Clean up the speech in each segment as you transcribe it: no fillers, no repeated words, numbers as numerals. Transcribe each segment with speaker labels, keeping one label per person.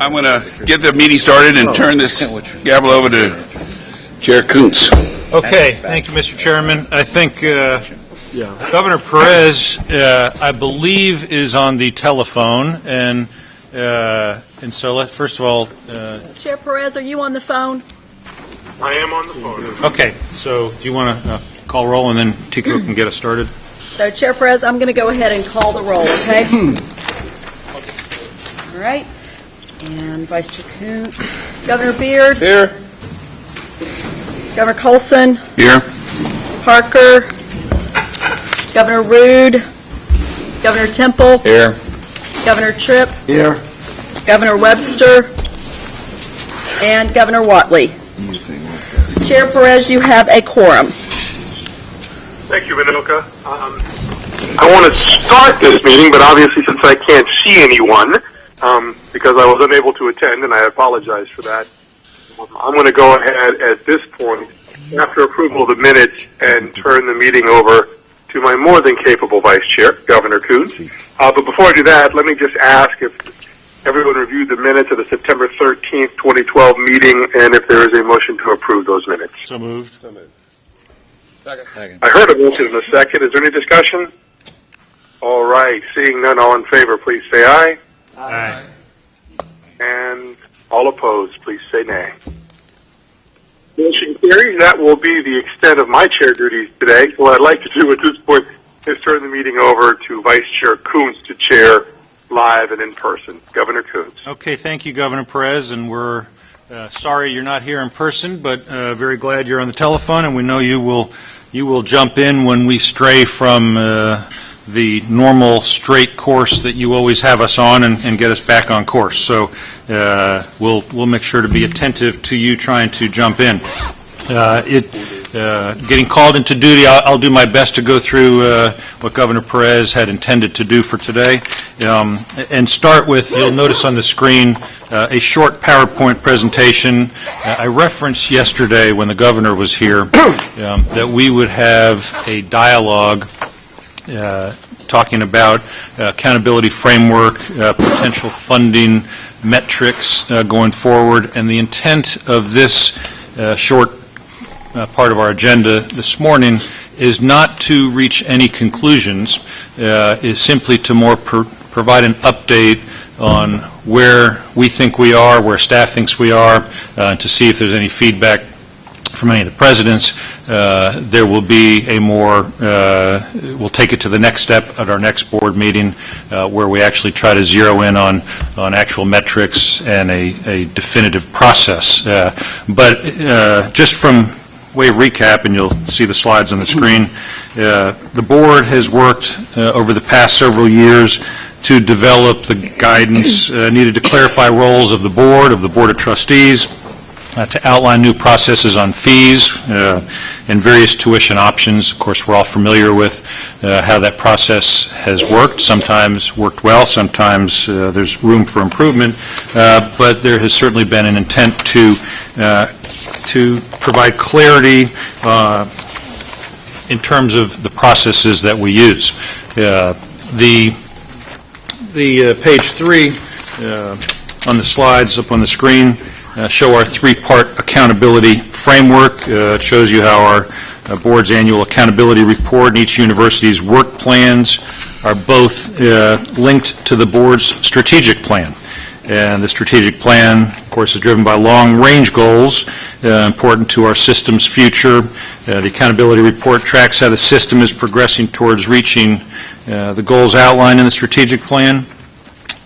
Speaker 1: I'm going to get the meeting started and turn this gavel over to Chair Koontz.
Speaker 2: Okay, thank you, Mr. Chairman. I think Governor Perez, I believe, is on the telephone, and so let's first of all.
Speaker 3: Chair Perez, are you on the phone?
Speaker 4: I am on the phone.
Speaker 2: Okay, so do you want to call roll, and then Tico can get us started?
Speaker 3: So, Chair Perez, I'm going to go ahead and call the roll, okay? All right. And Vice Chair Koontz. Governor Beard.
Speaker 1: Here.
Speaker 3: Governor Colson.
Speaker 1: Here.
Speaker 3: Parker. Governor Rude. Governor Temple.
Speaker 1: Here.
Speaker 3: Governor Tripp.
Speaker 1: Here.
Speaker 3: Governor Webster. And Governor Whatley. Chair Perez, you have a quorum.
Speaker 4: Thank you, Vinoka. I want to start this meeting, but obviously since I can't see anyone, because I was unable to attend, and I apologize for that, I'm going to go ahead at this point, after approval of the minutes, and turn the meeting over to my more than capable Vice Chair, Governor Koontz. But before I do that, let me just ask if everyone reviewed the minutes of the September 13th, 2012 meeting, and if there is a motion to approve those minutes.
Speaker 2: So moved.
Speaker 1: Second.
Speaker 4: I heard a motion in a second. Is there any discussion? All right. Seeing none, all in favor, please say aye.
Speaker 2: Aye.
Speaker 4: And all opposed, please say nay. Motion carries. That will be the extent of my chair duties today. What I'd like to do at this point is turn the meeting over to Vice Chair Koontz to chair live and in person. Governor Koontz.
Speaker 2: Okay, thank you, Governor Perez, and we're sorry you're not here in person, but very glad you're on the telephone, and we know you will jump in when we stray from the normal straight course that you always have us on and get us back on course. So we'll make sure to be attentive to you trying to jump in. Getting called into duty, I'll do my best to go through what Governor Perez had intended to do for today, and start with, you'll notice on the screen, a short PowerPoint presentation. I referenced yesterday when the governor was here that we would have a dialogue talking about accountability framework, potential funding metrics going forward, and the intent of this short part of our agenda this morning is not to reach any conclusions, is simply to more provide an update on where we think we are, where staff thinks we are, to see if there's any feedback from any of the presidents. There will be a more, we'll take it to the next step at our next board meeting, where we actually try to zero in on actual metrics and a definitive process. But just from way of recap, and you'll see the slides on the screen, the board has worked over the past several years to develop the guidance needed to clarify roles of the Board of Trustees, to outline new processes on fees and various tuition options. Of course, we're all familiar with how that process has worked. Sometimes worked well, sometimes there's room for improvement, but there has certainly been an intent to provide clarity in terms of the processes that we use. The page 3 on the slides up on the screen show our three-part accountability framework. It shows you how our board's annual accountability report and each university's work plans are both linked to the board's strategic plan. And the strategic plan, of course, is driven by long-range goals important to our system's future. The accountability report tracks how the system is progressing towards reaching the goals outlined in the strategic plan.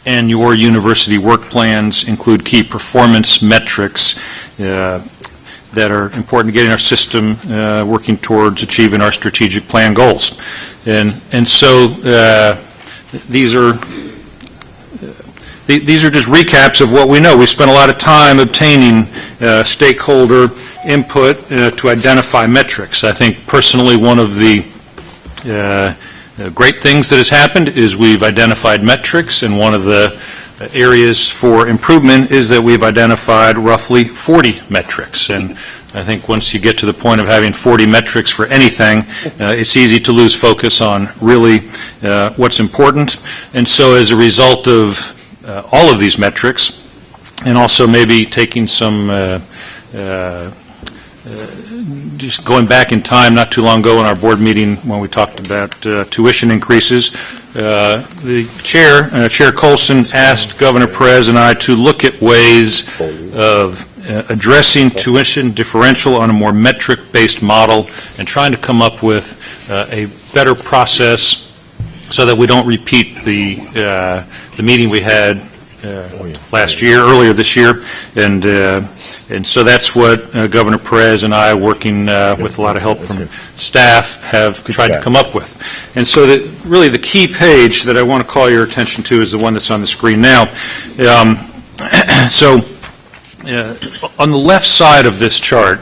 Speaker 2: And your university work plans include key performance metrics that are important to getting our system working towards achieving our strategic plan goals. And so these are just recaps of what we know. We spent a lot of time obtaining stakeholder input to identify metrics. I think personally one of the great things that has happened is we've identified metrics, and one of the areas for improvement is that we've identified roughly 40 metrics. And I think once you get to the point of having 40 metrics for anything, it's easy to lose focus on really what's important. And so as a result of all of these metrics, and also maybe taking some, just going back in time, not too long ago in our board meeting when we talked about tuition increases, the Chair Colson asked Governor Perez and I to look at ways of addressing tuition differential on a more metric-based model and trying to come up with a better process so that we don't repeat the meeting we had earlier this year, and so that's what Governor Perez and I, working with a lot of help from staff, have tried to come up with. And so really the key page that I want to call your attention to is the one that's on the screen now. On the left side of this chart,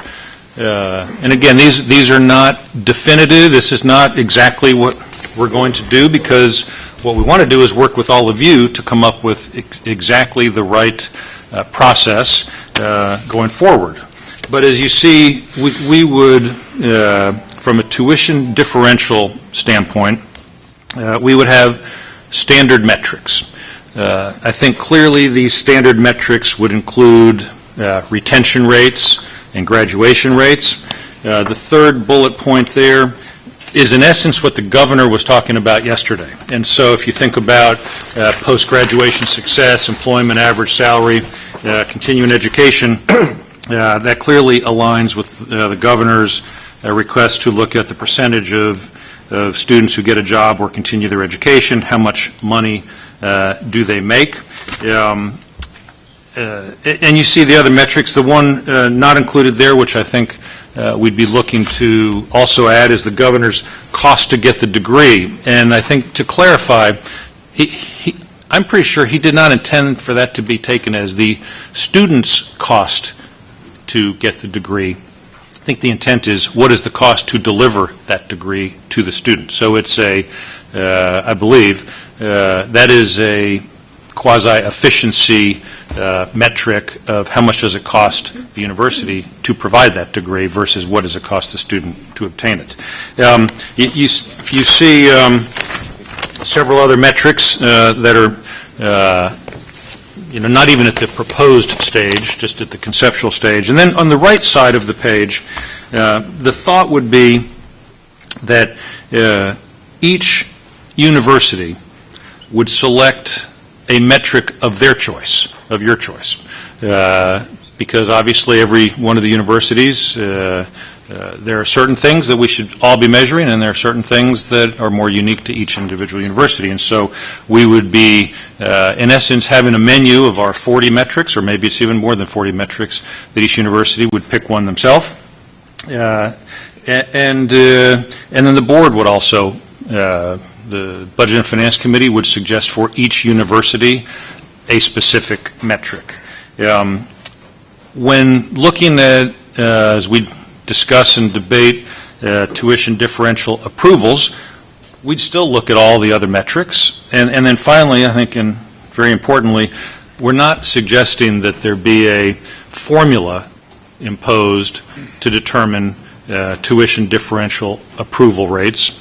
Speaker 2: and again, these are not definitive. This is not exactly what we're going to do, because what we want to do is work with all of you to come up with exactly the right process going forward. But as you see, we would, from a tuition differential standpoint, we would have standard metrics. I think clearly these standard metrics would include retention rates and graduation rates. The third bullet point there is in essence what the governor was talking about yesterday. And so if you think about post-graduation success, employment average salary, continuing education, that clearly aligns with the governor's request to look at the percentage of students who get a job or continue their education, how much money do they make. And you see the other metrics. The one not included there, which I think we'd be looking to also add, is the governor's cost to get the degree. And I think, to clarify, I'm pretty sure he did not intend for that to be taken as the student's cost to get the degree. I think the intent is, what is the cost to deliver that degree to the student? So it's I believe, that is a quasi-efficiency metric of how much does it cost the university to provide that degree versus what does it cost the student to obtain it. You see several other metrics that are not even at the proposed stage, just at the conceptual stage. And then on the right side of the page, the thought would be that each university would select a metric of their choice, of your choice, because obviously every one of the universities, there are certain things that we should all be measuring, and there are certain things that are more unique to each individual university. And so we would be, in essence, having a menu of our 40 metrics, or maybe it's even more than 40 metrics, that each university would pick one themselves. And then the board would also, the Budget and Finance Committee would suggest for each university a specific metric. When looking at, as we discuss and debate tuition differential approvals, we'd still look at all the other metrics. And then finally, I think, and very importantly, we're not suggesting that there be a formula imposed to determine tuition differential approval rates,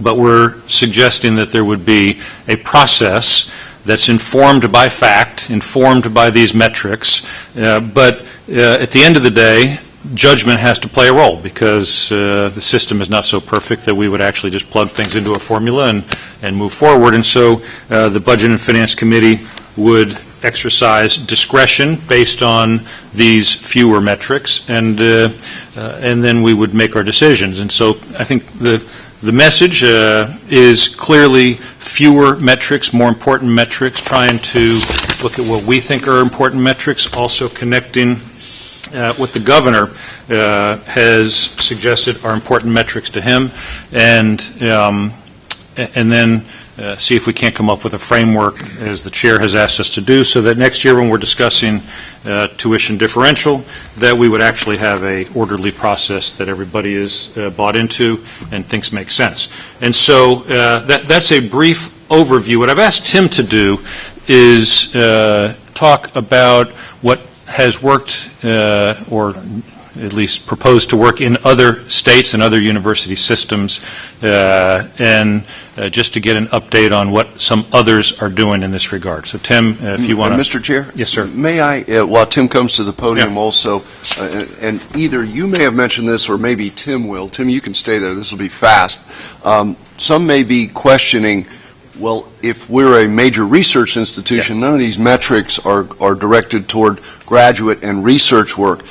Speaker 2: but we're suggesting that there would be a process that's informed by fact, informed by these metrics, but at the end of the day, judgment has to play a role, because the system is not so perfect that we would actually just plug things into a formula and move forward. And so the Budget and Finance Committee would exercise discretion based on these fewer metrics, and then we would make our decisions. And so I think the message is clearly fewer metrics, more important metrics, trying to look at what we think are important metrics, also connecting what the governor has suggested are important metrics to him, and then see if we can't come up with a framework, as the chair has asked us to do, so that next year when we're discussing tuition differential, that we would actually have a orderly process that everybody is bought into and thinks makes sense. And so that's a brief overview. What I've asked Tim to do is talk about what has worked or at least proposed to work in other states and other university systems, and just to get an update on what some others are doing in this regard. So, Tim, if you want to...
Speaker 5: Mr. Chair?
Speaker 2: Yes, sir.
Speaker 5: May I, while Tim comes to the podium
Speaker 2: Yeah.
Speaker 5: also, and either you may have mentioned this or maybe Tim will. Tim, you can stay there. This will be fast. Some may be questioning, well, if we're a major research institution, none of these metrics are directed toward graduate and research work.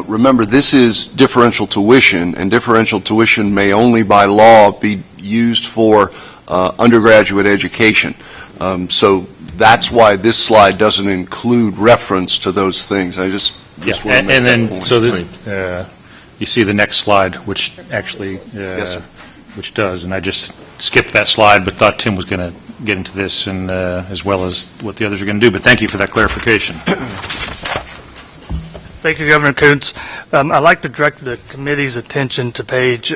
Speaker 5: Remember, this is differential tuition, and differential tuition may only by law be used for undergraduate education. So that's why this slide doesn't include reference to those things. I just want to make
Speaker 2: and
Speaker 5: that
Speaker 2: then,
Speaker 5: point.
Speaker 2: so you see the next slide, which actually,
Speaker 5: Yes, sir.
Speaker 2: which does, and I just skipped that slide, but thought Tim was going to get into this, and as well as what the others are going to do, but thank you for that clarification.
Speaker 6: Thank you, Governor Kuntz. I'd like to direct the committee's attention to page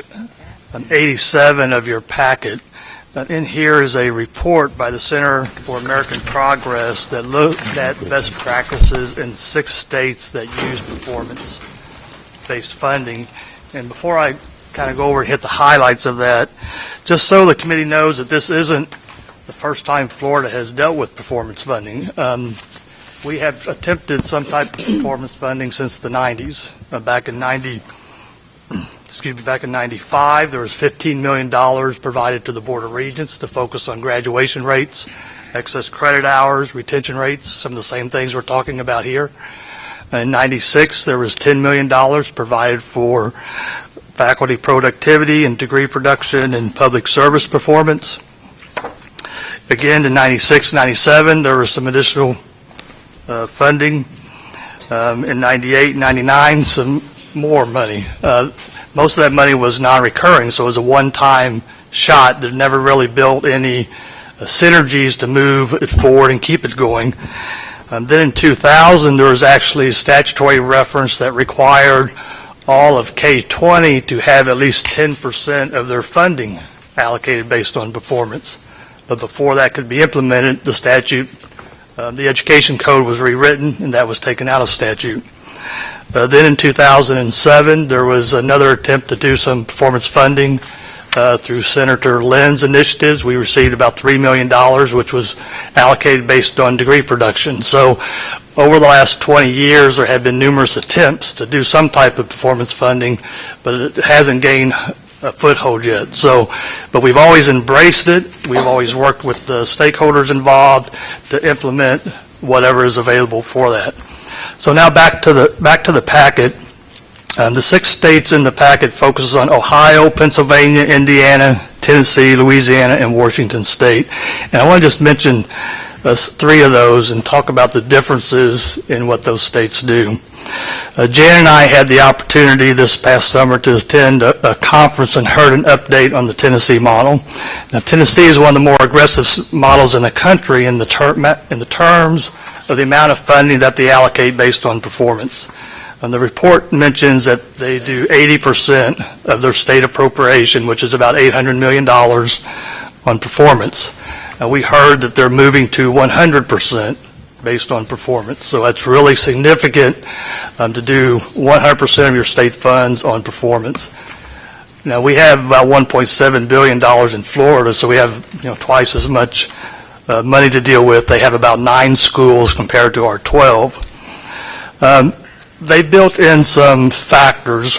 Speaker 6: 87 of your packet. In here is a report by the Center for American Progress that looked at best practices in 6 states that use performance-based funding. And before I kind of go over and hit the highlights of that, just so the committee knows that this isn't the first time Florida has dealt with performance funding. We have attempted some type of performance funding since the 90s. Back in 95, there was $15 million provided to the Board of Regents to focus on graduation rates, excess credit hours, retention rates, some of the same things we're talking about here. In 96, there was $10 million provided for faculty productivity and degree production and public service performance. Again, in 96, 97, there was some additional funding. In 98, 99, some more money. Most of that money was non-recurring, so it was a one-time shot that never really built any synergies to move it forward and keep it going. Then in 2000, there was actually a statutory reference that required all of K-20 to have at least 10% of their funding allocated based on performance. But before that could be implemented, the statute, the education code was rewritten, and that was taken out of statute. Then in 2007, there was another attempt to do some performance funding through Senator Lynn's initiatives. We received about $3 million, which was allocated based on degree production. So over the last 20 years, there have been numerous attempts to do some type of performance funding, but it hasn't gained a foothold yet. So, but we've always embraced it. We've always worked with the stakeholders involved to implement whatever is available for that. So now back to the packet. The 6 states in the packet focuses on Ohio, Pennsylvania, Indiana, Tennessee, Louisiana, and Washington State. And I want to just mention 3 of those and talk about the differences in what those states do. Jan and I had the opportunity this past summer to attend a conference and heard an update on the Tennessee model. Now, Tennessee is one of the more aggressive models in the country in the terms of the amount of funding that they allocate based on performance. And the report mentions that they do 80% of their state appropriation, which is about $800 million, on performance. And we heard that they're moving to 100% based on performance. So that's really significant to do 100% of your state funds on performance. Now, we have about $1.7 billion in Florida, so we have twice as much money to deal with. They have about 9 schools compared to our 12. They built in some factors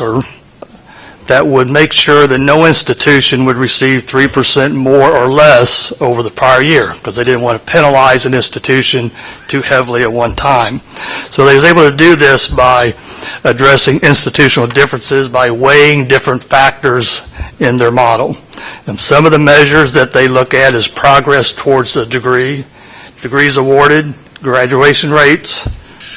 Speaker 6: that would make sure that no institution would receive 3% more or less over the prior year, because they didn't want to penalize an institution too heavily at one time. So they was able to do this by addressing institutional differences, by weighing different factors in their model. And some of the measures that they look at is progress towards the degree, degrees awarded, graduation rates,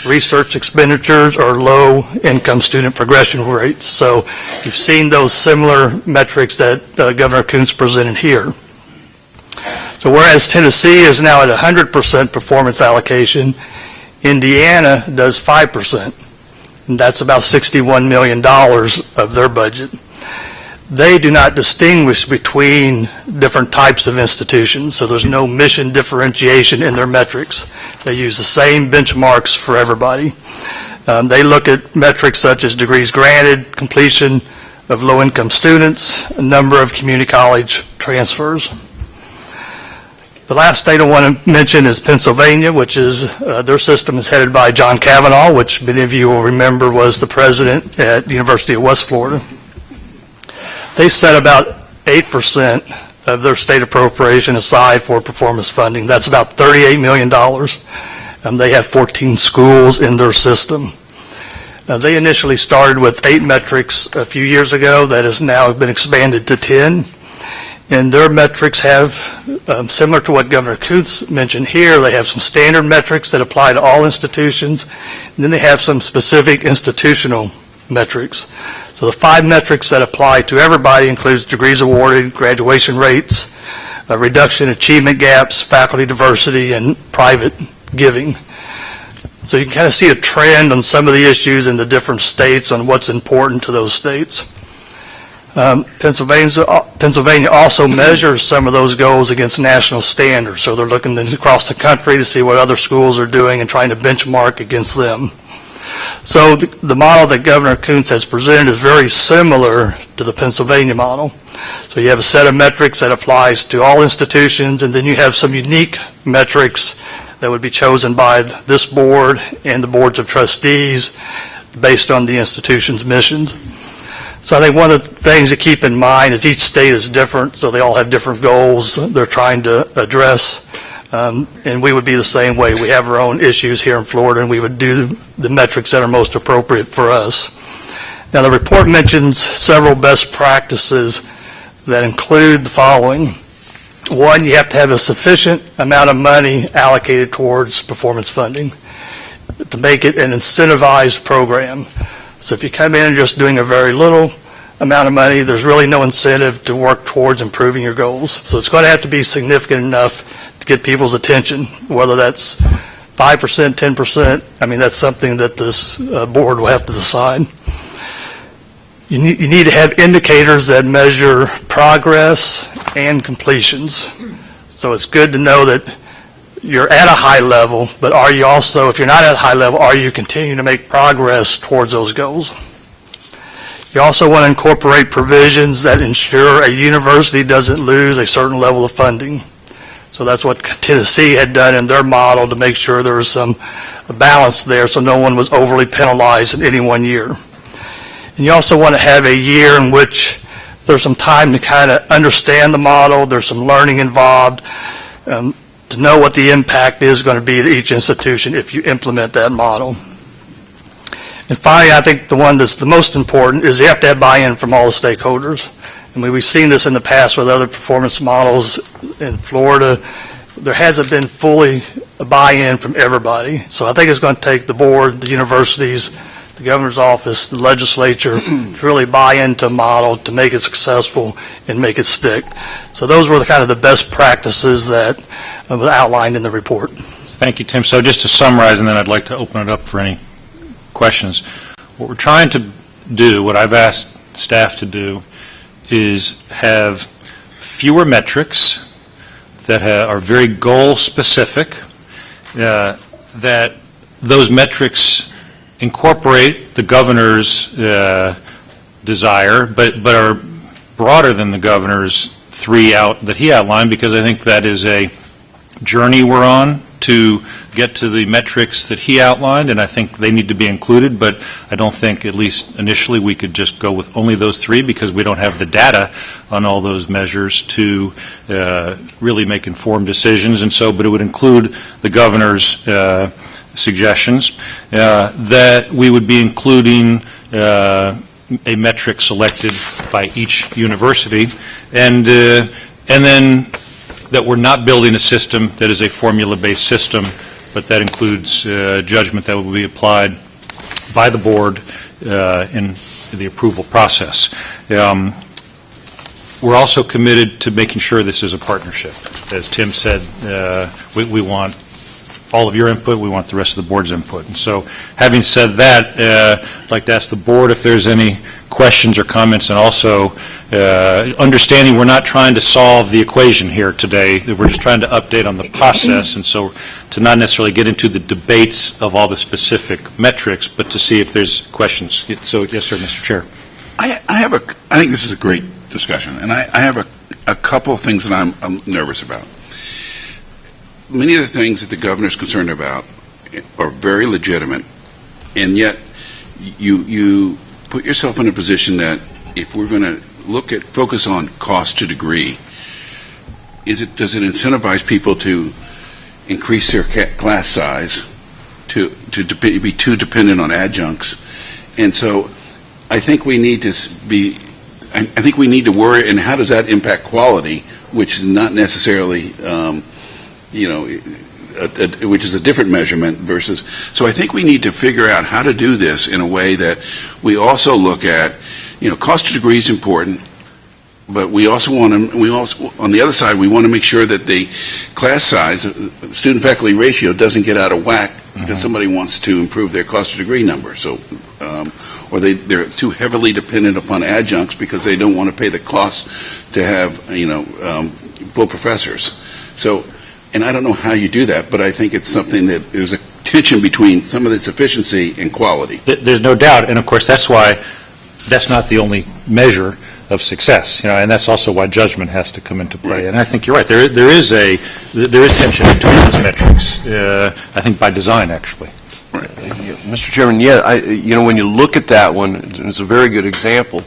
Speaker 6: research expenditures, or low-income student progression rates. So you've seen those similar metrics that Governor Kuntz presented here. So whereas Tennessee is now at 100% performance allocation, Indiana does 5%, and that's about $61 million of their budget. They do not distinguish between different types of institutions, so there's no mission differentiation in their metrics. They use the same benchmarks for everybody. They look at metrics such as degrees granted, completion of low-income students, a number of community college transfers. The last state I want to mention is Pennsylvania, which is, their system is headed by John Kavanaugh, which many of you will remember was the president at the University of West Florida. They set about 8% of their state appropriation aside for performance funding. That's about $38 million. They have 14 schools in their system. They initially started with 8 metrics a few years ago that has now been expanded to 10. And their metrics have, similar to what Governor Kuntz mentioned here, they have some standard metrics that apply to all institutions, and then they have some specific institutional metrics. So the 5 metrics that apply to everybody includes degrees awarded, graduation rates, a reduction in achievement gaps, faculty diversity, and private giving. So you can kind of see a trend on some of the issues in the different states on what's important to those states. Pennsylvania also measures some of those goals against national standards, so they're looking across the country to see what other schools are doing and trying to benchmark against them. So the model that Governor Kuntz has presented is very similar to the Pennsylvania model. So you have a set of metrics that applies to all institutions, and then you have some unique metrics that would be chosen by this board and the boards of trustees based on the institution's missions. So I think one of the things to keep in mind is each state is different, so they all have different goals they're trying to address. And we would be the same way. We have our own issues here in Florida, and we would do the metrics that are most appropriate for us. Now, the report mentions several best practices that include the following. One, you have to have a sufficient amount of money allocated towards performance funding to make it an incentivized program. So if you come in and just doing a very little amount of money, there's really no incentive to work towards improving your goals. So it's going to have to be significant enough to get people's attention, whether that's 5%, 10%. I mean, that's something that this board will have to decide. You need to have indicators that measure progress and completions. So it's good to know that you're at a high level, but are you also, if you're not at a high level, are you continuing to make progress towards those goals? You also want to incorporate provisions that ensure a university doesn't lose a certain level of funding. So that's what Tennessee had done in their model to make sure there was some balance there so no one was overly penalized in any one year. And you also want to have a year in which there's some time to kind of understand the model, there's some learning involved, to know what the impact is going to be at each institution if you implement that model. And finally, I think the one that's the most important is you have to have buy-in from all the stakeholders. I mean, we've seen this in the past with other performance models in Florida. There hasn't been fully a buy-in from everybody. So I think it's going to take the board, the universities, the governor's office, the legislature to really buy into a model to make it successful and make it stick. So those were the kind of the best practices that was outlined in the report.
Speaker 2: Thank you, Tim. So just to summarize, and then I'd like to open it up for any questions. What we're trying to do, what I've asked staff to do, is have fewer metrics that are very goal-specific, that those metrics incorporate the governor's desire, but are broader than the governor's 3 that he outlined, because I think that is a journey we're on to get to the metrics that he outlined, and I think they need to be included, but I don't think, at least initially, we could just go with only those 3 because we don't have the data on all those measures to really make informed decisions. And so, but it would include the governor's suggestions, that we would be including a metric selected by each university, and then that we're not building a system that is a formula-based system, but that includes judgment that will be applied by the board in the approval process. We're also committed to making sure this is a partnership. As Tim said, we want all of your input, we want the rest of the board's input. And so, having said that, I'd like to ask the board if there's any questions or comments, and also understanding we're not trying to solve the equation here today, that we're just trying to update on the process, and so to not necessarily get into the debates of all the specific metrics, but to see if there's questions. So, yes, sir, Mr. Chair.
Speaker 1: I think this is a great discussion, and I have a couple of things that I'm nervous about. Many of the things that the governor's concerned about are very legitimate, and yet you put yourself in a position that if we're going to focus on cost to degree, does it incentivize people to increase their class size, to be too dependent on adjuncts? And so I think we need to worry, and how does that impact quality, which is not necessarily, which is a different measurement versus, so I think we need to figure out how to do this in a way that we also look at, cost to degree is important, but we also on the other side, we want to make sure that the class size, student-faculty ratio doesn't get out of whack because somebody wants to improve their cost to degree number. So, or they're too heavily dependent upon adjuncts because they don't want to pay the cost to have, full professors. So, and I don't know how you do that, but I think it's something that there's a tension between some of this efficiency and quality.
Speaker 2: There's no doubt, and of course, that's why that's not the only measure of success, and that's also why judgment has to come into play.
Speaker 1: Right.
Speaker 2: And I think you're right. There is tension between those metrics. I think by design, actually.
Speaker 1: Right.
Speaker 5: Mr. Chairman, when you look at that one, it's a very good example.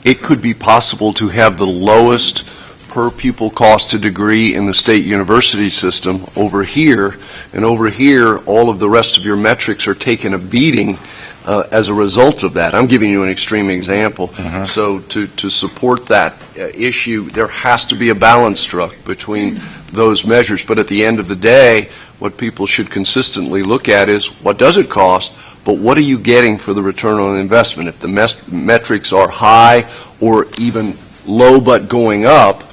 Speaker 5: It could be possible to have the lowest per pupil cost to degree in the state university system over here, and over here, all of the rest of your metrics are taking a beating as a result of that. I'm giving you an extreme example. So to support that issue, there has to be a balance struck between those measures. But at the end of the day, what people should consistently look at is what does it cost, but what are you getting for the return on investment? If the metrics are high or even low but going up,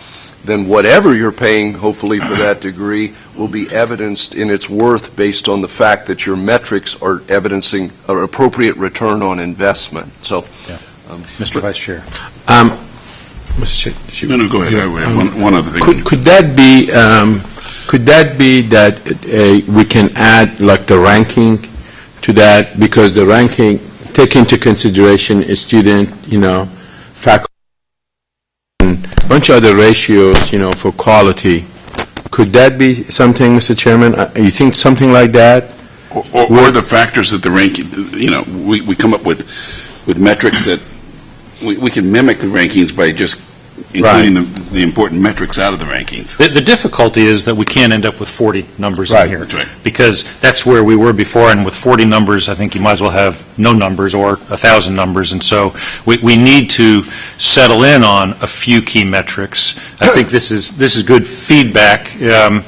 Speaker 5: then whatever you're paying, hopefully, for that degree will be evidenced in its worth based on the fact that your metrics are evidencing an appropriate return on investment. So,
Speaker 2: Mr. Vice Chair.
Speaker 7: Mr. Chair,
Speaker 1: No, go ahead. I have one other thing.
Speaker 7: could that be that we can add like the ranking to that, because the ranking take into consideration a student, faculty, and a bunch of other ratios, for quality. Could that be something, Mr. Chairman? You think something like that?
Speaker 1: Or the factors that the ranking, we come up with metrics that we can mimic the rankings by just including the important metrics out of the rankings.
Speaker 2: The difficulty is that we can't end up with 40 numbers in here.
Speaker 1: That's right.
Speaker 2: Because that's where we were before, and with 40 numbers, I think you might as well have no numbers or 1,000 numbers. And so we need to settle in on a few key metrics. I think this is good feedback, and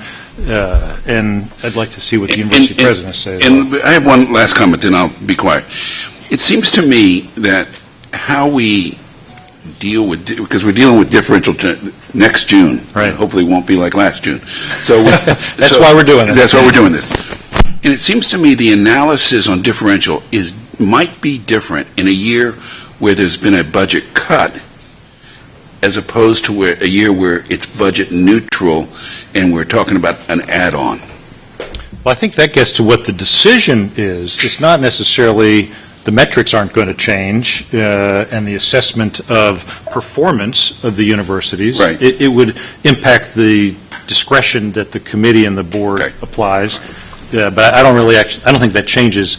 Speaker 2: I'd like to see what the university president says.
Speaker 1: And I have one last comment, then I'll be quiet. It seems to me that how we deal with, because we're dealing with differential next June.
Speaker 2: Right.
Speaker 1: Hopefully it won't be like last June. So
Speaker 2: That's why we're doing this.
Speaker 1: That's why we're doing this. And it seems to me the analysis on differential might be different in a year where there's been a budget cut as opposed to a year where it's budget neutral and we're talking about an add-on.
Speaker 2: Well, I think that gets to what the decision is. It's not necessarily the metrics aren't going to change, and the assessment of performance of the universities.
Speaker 1: Right.
Speaker 2: It would impact the discretion that the committee and the board applies. But I don't think that changes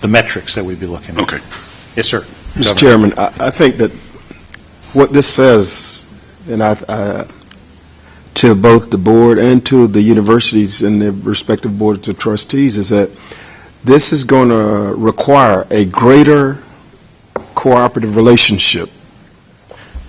Speaker 2: the metrics that we'd be looking at.
Speaker 1: Okay.
Speaker 2: Yes, sir.
Speaker 8: Mr. Chairman, I think that what this says, and to both the board and to the universities and their respective boards of trustees, is that this is going to require a greater cooperative relationship.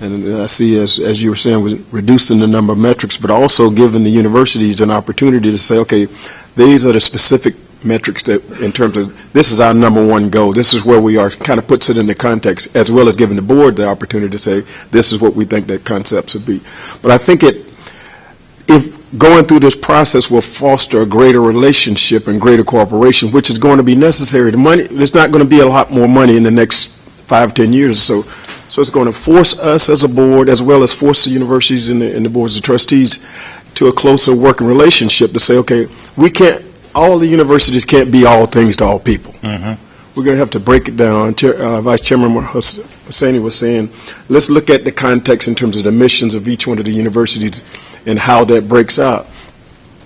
Speaker 8: And I see, as you were saying, reducing the number of metrics, but also giving the universities an opportunity to say, okay, these are the specific metrics that, in terms of, this is our number one goal, this is where we are, kind of puts it in the context, as well as giving the board the opportunity to say, this is what we think that concept should be. But I think going through this process will foster a greater relationship and greater cooperation, which is going to be necessary. The money, there's not going to be a lot more money in the next 5, 10 years or so. So it's going to force us as a board, as well as force the universities and the boards of trustees to a closer working relationship to say, okay, we can't, all the universities can't be all things to all people. We're going to have to break it down. Vice Chairman Hosseini was saying, let's look at the context in terms of the missions of each one of the universities and how that breaks out.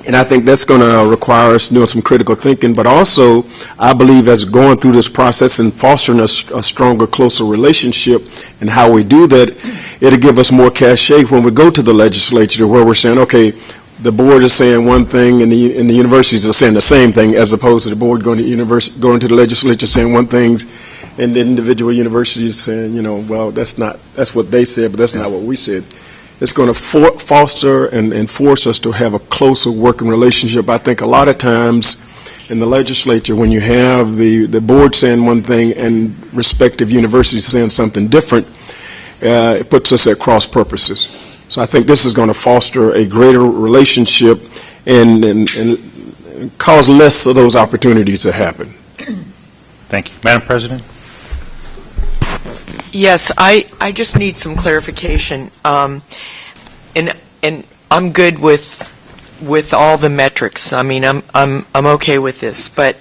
Speaker 8: And I think that's going to require us doing some critical thinking, but also I believe as going through this process and fostering a stronger, closer relationship and how we do that, it'll give us more cachet when we go to the legislature where we're saying, okay, the board is saying one thing and the universities are saying the same thing, as opposed to the board going to the legislature saying one thing and the individual universities saying, you know, well, that's what they said, but that's not what we said. It's going to foster and force us to have a closer working relationship. I think a lot of times in the legislature, when you have the board saying one thing and respective universities saying something different, it puts us at cross purposes. So I think this is going to foster a greater relationship and cause less of those opportunities to happen.
Speaker 2: Thank you. Madam President?
Speaker 9: Yes, I just need some clarification. And I'm good with all the metrics. I mean, I'm okay with this, but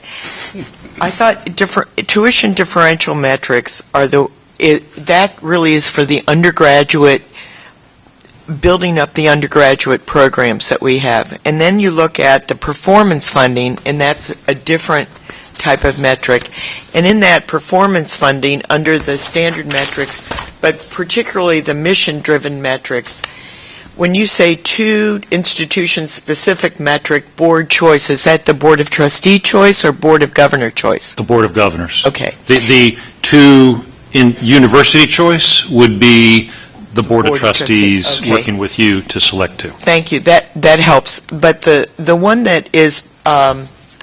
Speaker 9: I thought tuition differential metrics are that really is for the undergraduate, building up the undergraduate programs that we have. And then you look at the performance funding, and that's a different type of metric. And in that performance funding, under the standard metrics, but particularly the mission-driven metrics, when you say two institution-specific metric, board choice, is that the Board of Trustee choice or Board of Governor choice?
Speaker 2: The Board of Governors.
Speaker 9: Okay.
Speaker 2: The two in university choice would be the Board of Trustees
Speaker 9: Okay.
Speaker 2: working with you to select two.
Speaker 9: Thank you. That helps. But the one that is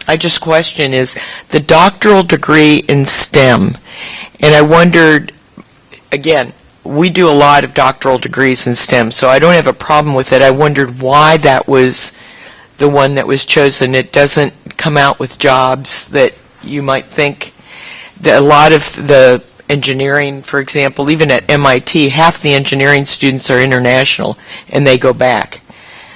Speaker 9: I just question is the doctoral degree in STEM. And I wondered, again, we do a lot of doctoral degrees in STEM, so I don't have a problem with it. I wondered why that was the one that was chosen. It doesn't come out with jobs that you might think. That a lot of the engineering, for example, even at MIT, half the engineering students are international, and they go back.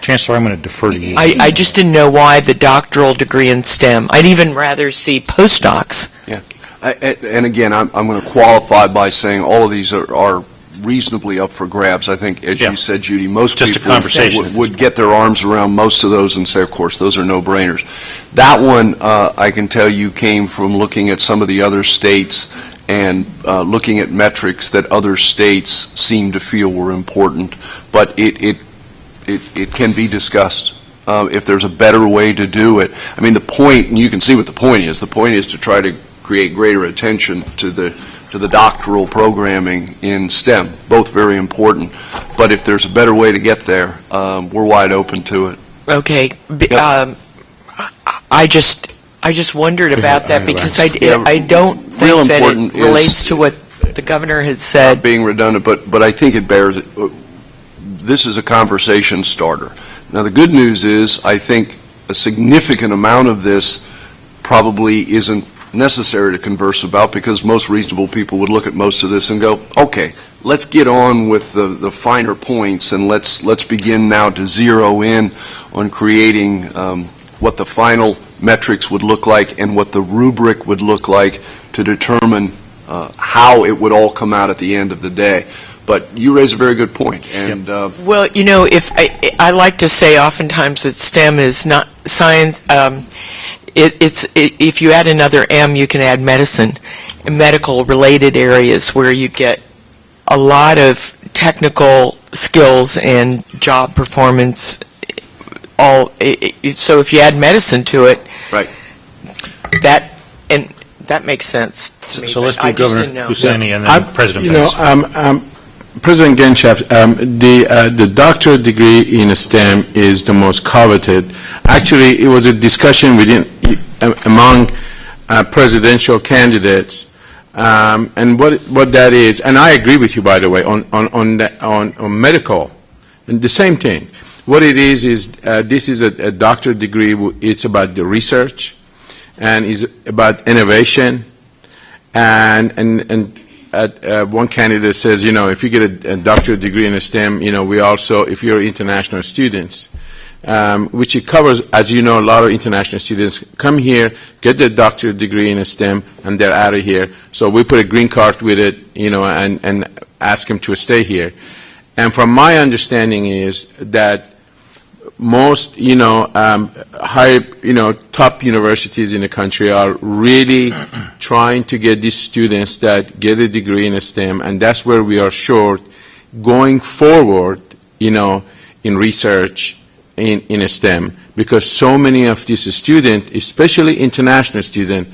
Speaker 2: Chancellor, I'm going to defer to you.
Speaker 9: I just didn't know why the doctoral degree in STEM. I'd even rather see postdocs.
Speaker 5: Yeah. And again, I'm going to qualify by saying all of these are reasonably up for grabs. I think, as you said, Judy, most
Speaker 2: Just a
Speaker 5: people
Speaker 2: conversation.
Speaker 5: would get their arms around most of those and say, of course, those are no-brainers. That one, I can tell you, came from looking at some of the other states and looking at metrics that other states seem to feel were important. But it can be discussed if there's a better way to do it. I mean, the point, and you can see what the point is. The point is to try to create greater attention to the doctoral programming in STEM, both very important. But if there's a better way to get there, we're wide open to it.
Speaker 9: Okay. I just wondered about that because I don't think that it relates to what the governor has said.
Speaker 5: Not being redundant, but I think it bears it. This is a conversation starter. Now, the good news is I think a significant amount of this probably isn't necessary to converse about because most reasonable people would look at most of this and go, okay, let's get on with the finer points and let's begin now to zero in on creating what the final metrics would look like and what the rubric would look like to determine how it would all come out at the end of the day. But you raise a very good point. And
Speaker 9: well, you know, if I like to say oftentimes that STEM is not science. If you add another M, you can add medicine, medical related areas where you get a lot of technical skills and job performance. So if you add medicine to it,
Speaker 5: right,
Speaker 9: that makes sense to me.
Speaker 2: So let's do Governor Husseini and then President Pence.
Speaker 7: President Genchef, the doctorate degree in STEM is the most coveted. Actually, it was a discussion among presidential candidates, and what that is. And I agree with you, by the way, on medical, and the same thing. What it is this is a doctorate degree. It's about the research, and is about innovation, and one candidate says, if you get a doctorate degree in STEM, we also, if you're international students, which it covers, as you know, a lot of international students come here, get their doctorate degree in STEM, and they're out of here. So we put a green card with it, and ask them to stay here. And from my understanding is that most, high, top universities in the country are really trying to get these students that get a degree in STEM, and that's where we are short going forward, in research in STEM, because so many of these students, especially international students,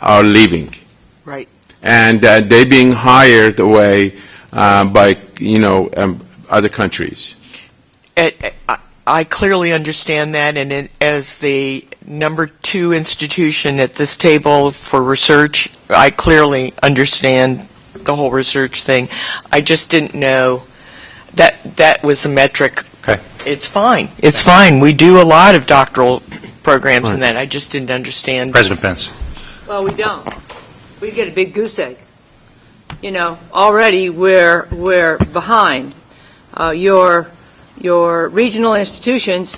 Speaker 7: are leaving.
Speaker 9: Right.
Speaker 7: And they're being hired away by, other countries.
Speaker 9: I clearly understand that, and as the number 2 institution at this table for research, I clearly understand the whole research thing. I just didn't know that was a metric.
Speaker 2: Okay.
Speaker 9: It's fine. It's fine. We do a lot of doctoral programs in that. I just didn't understand.
Speaker 2: President Pence.
Speaker 10: Well, we don't. We get a big goose egg. Already we're behind. Your regional institutions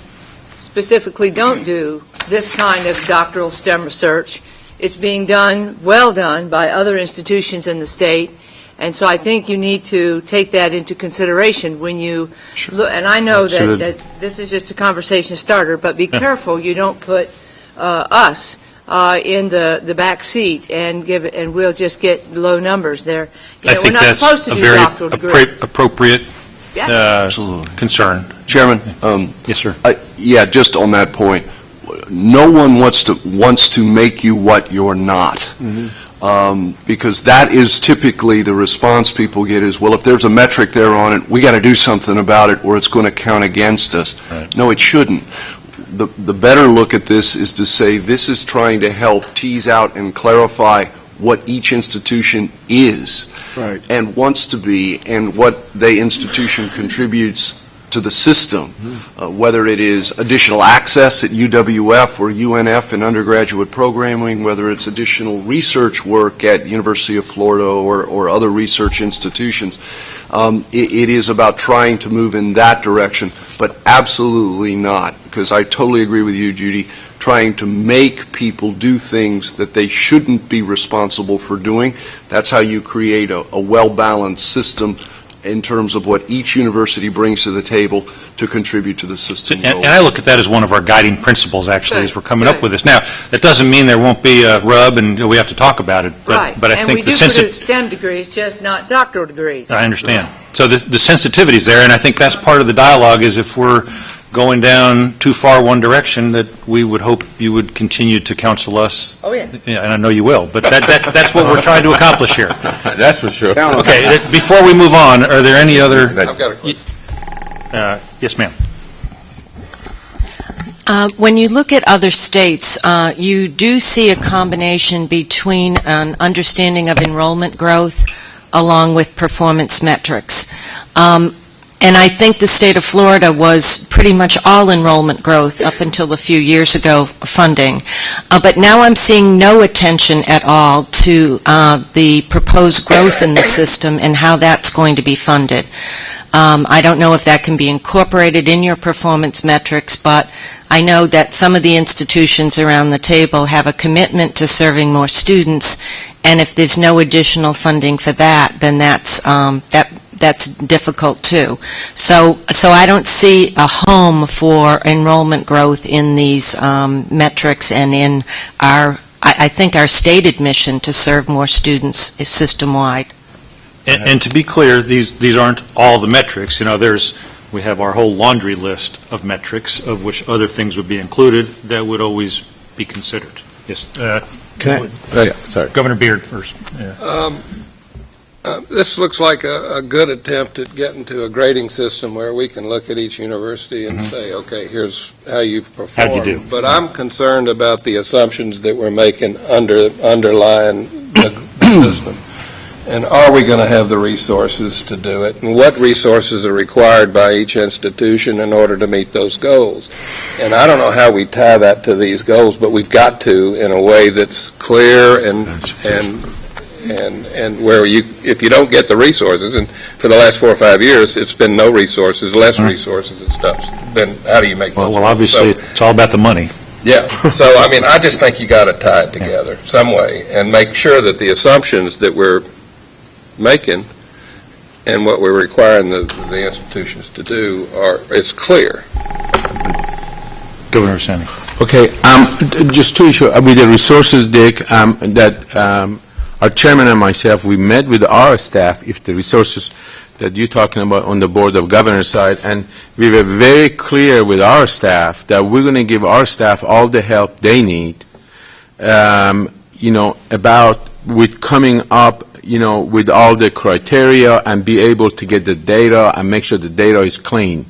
Speaker 10: specifically don't do this kind of doctoral STEM research. It's being well done by other institutions in the state, and so I think you need to take that into consideration when you look. And I know that this is just a conversation starter, but be careful you don't put us in the back seat and we'll just get low numbers there.
Speaker 2: I think
Speaker 10: we're not
Speaker 2: that's
Speaker 10: supposed to
Speaker 2: a
Speaker 10: do
Speaker 2: very
Speaker 10: doctoral degrees.
Speaker 2: appropriate
Speaker 5: Absolutely.
Speaker 2: concern.
Speaker 5: Chairman?
Speaker 2: Yes, sir.
Speaker 5: Yeah, just on that point, no one wants to make you what you're not. Because that is typically the response people get is, well, if there's a metric there on it, we got to do something about it or it's going to count against us.
Speaker 2: Right.
Speaker 5: No, it shouldn't. The better look at this is to say this is trying to help tease out and clarify what each institution is and wants to be, and what the institution contributes to the system, whether it is additional access at UWF or UNF in undergraduate programming, whether it's additional research work at University of Florida or other research institutions. It is about trying to move in that direction, but absolutely not, because I totally agree with you, Judy, trying to make people do things that they shouldn't be responsible for doing. That's how you create a well-balanced system in terms of what each university brings to the table to contribute to the system.
Speaker 2: And I look at that as one of our guiding principles, actually, as we're coming up
Speaker 10: Good.
Speaker 2: with this. Now, that doesn't mean there won't be a rub and we have to talk about it,
Speaker 10: Right.
Speaker 2: but I
Speaker 10: And
Speaker 2: think
Speaker 10: we
Speaker 2: the
Speaker 10: do produce STEM degrees, just not doctoral degrees.
Speaker 2: I understand. So the sensitivity's there, and I think that's part of the dialogue, is if we're going down too far one direction, that we would hope you would continue to counsel us.
Speaker 10: Oh, yes.
Speaker 2: Yeah, and I know you will, but that's what we're trying to accomplish here.
Speaker 7: That's for sure.
Speaker 2: Okay, before we move on, are there any other?
Speaker 11: I've got a question.
Speaker 2: Yes, ma'am.
Speaker 12: When you look at other states, you do see a combination between an understanding of enrollment growth along with performance metrics. And I think the state of Florida was pretty much all enrollment growth up until a few years ago funding. But now I'm seeing no attention at all to the proposed growth in the system and how that's going to be funded. I don't know if that can be incorporated in your performance metrics, but I know that some of the institutions around the table have a commitment to serving more students, and if there's no additional funding for that, then that's difficult too. So I don't see a home for enrollment growth in these metrics and in I think our stated mission to serve more students is system-wide.
Speaker 2: And to be clear, these aren't all the metrics. We have our whole laundry list of metrics, of which other things would be included that would always be considered. Yes.
Speaker 7: Sorry.
Speaker 2: Governor Beard first.
Speaker 11: This looks like a good attempt at getting to a grading system where we can look at each university and say, okay, here's how you've performed.
Speaker 2: How'd you do?
Speaker 11: But I'm concerned about the assumptions that we're making underlying the system. And are we going to have the resources to do it? And what resources are required by each institution in order to meet those goals? And I don't know how we tie that to these goals, but we've got to in a way that's clear and where if you don't get the resources, and for the last 4 or 5 years, it's been no resources, less resources and stuff. Then how do you make those?
Speaker 2: Well, obviously, it's all about the money.
Speaker 11: Yeah, so I mean, I just think you got to tie it together some way and make sure that the assumptions that we're making and what we're requiring the institutions to do is clear.
Speaker 2: Governor Sandy.
Speaker 7: Okay, just to issue, with the resources, Dick, that our chairman and myself, we met with our staff, if the resources that you're talking about on the Board of Governors side, and we were very clear with our staff that we're going to give our staff all the help they need, about with coming up, with all the criteria and be able to get the data and make sure the data is clean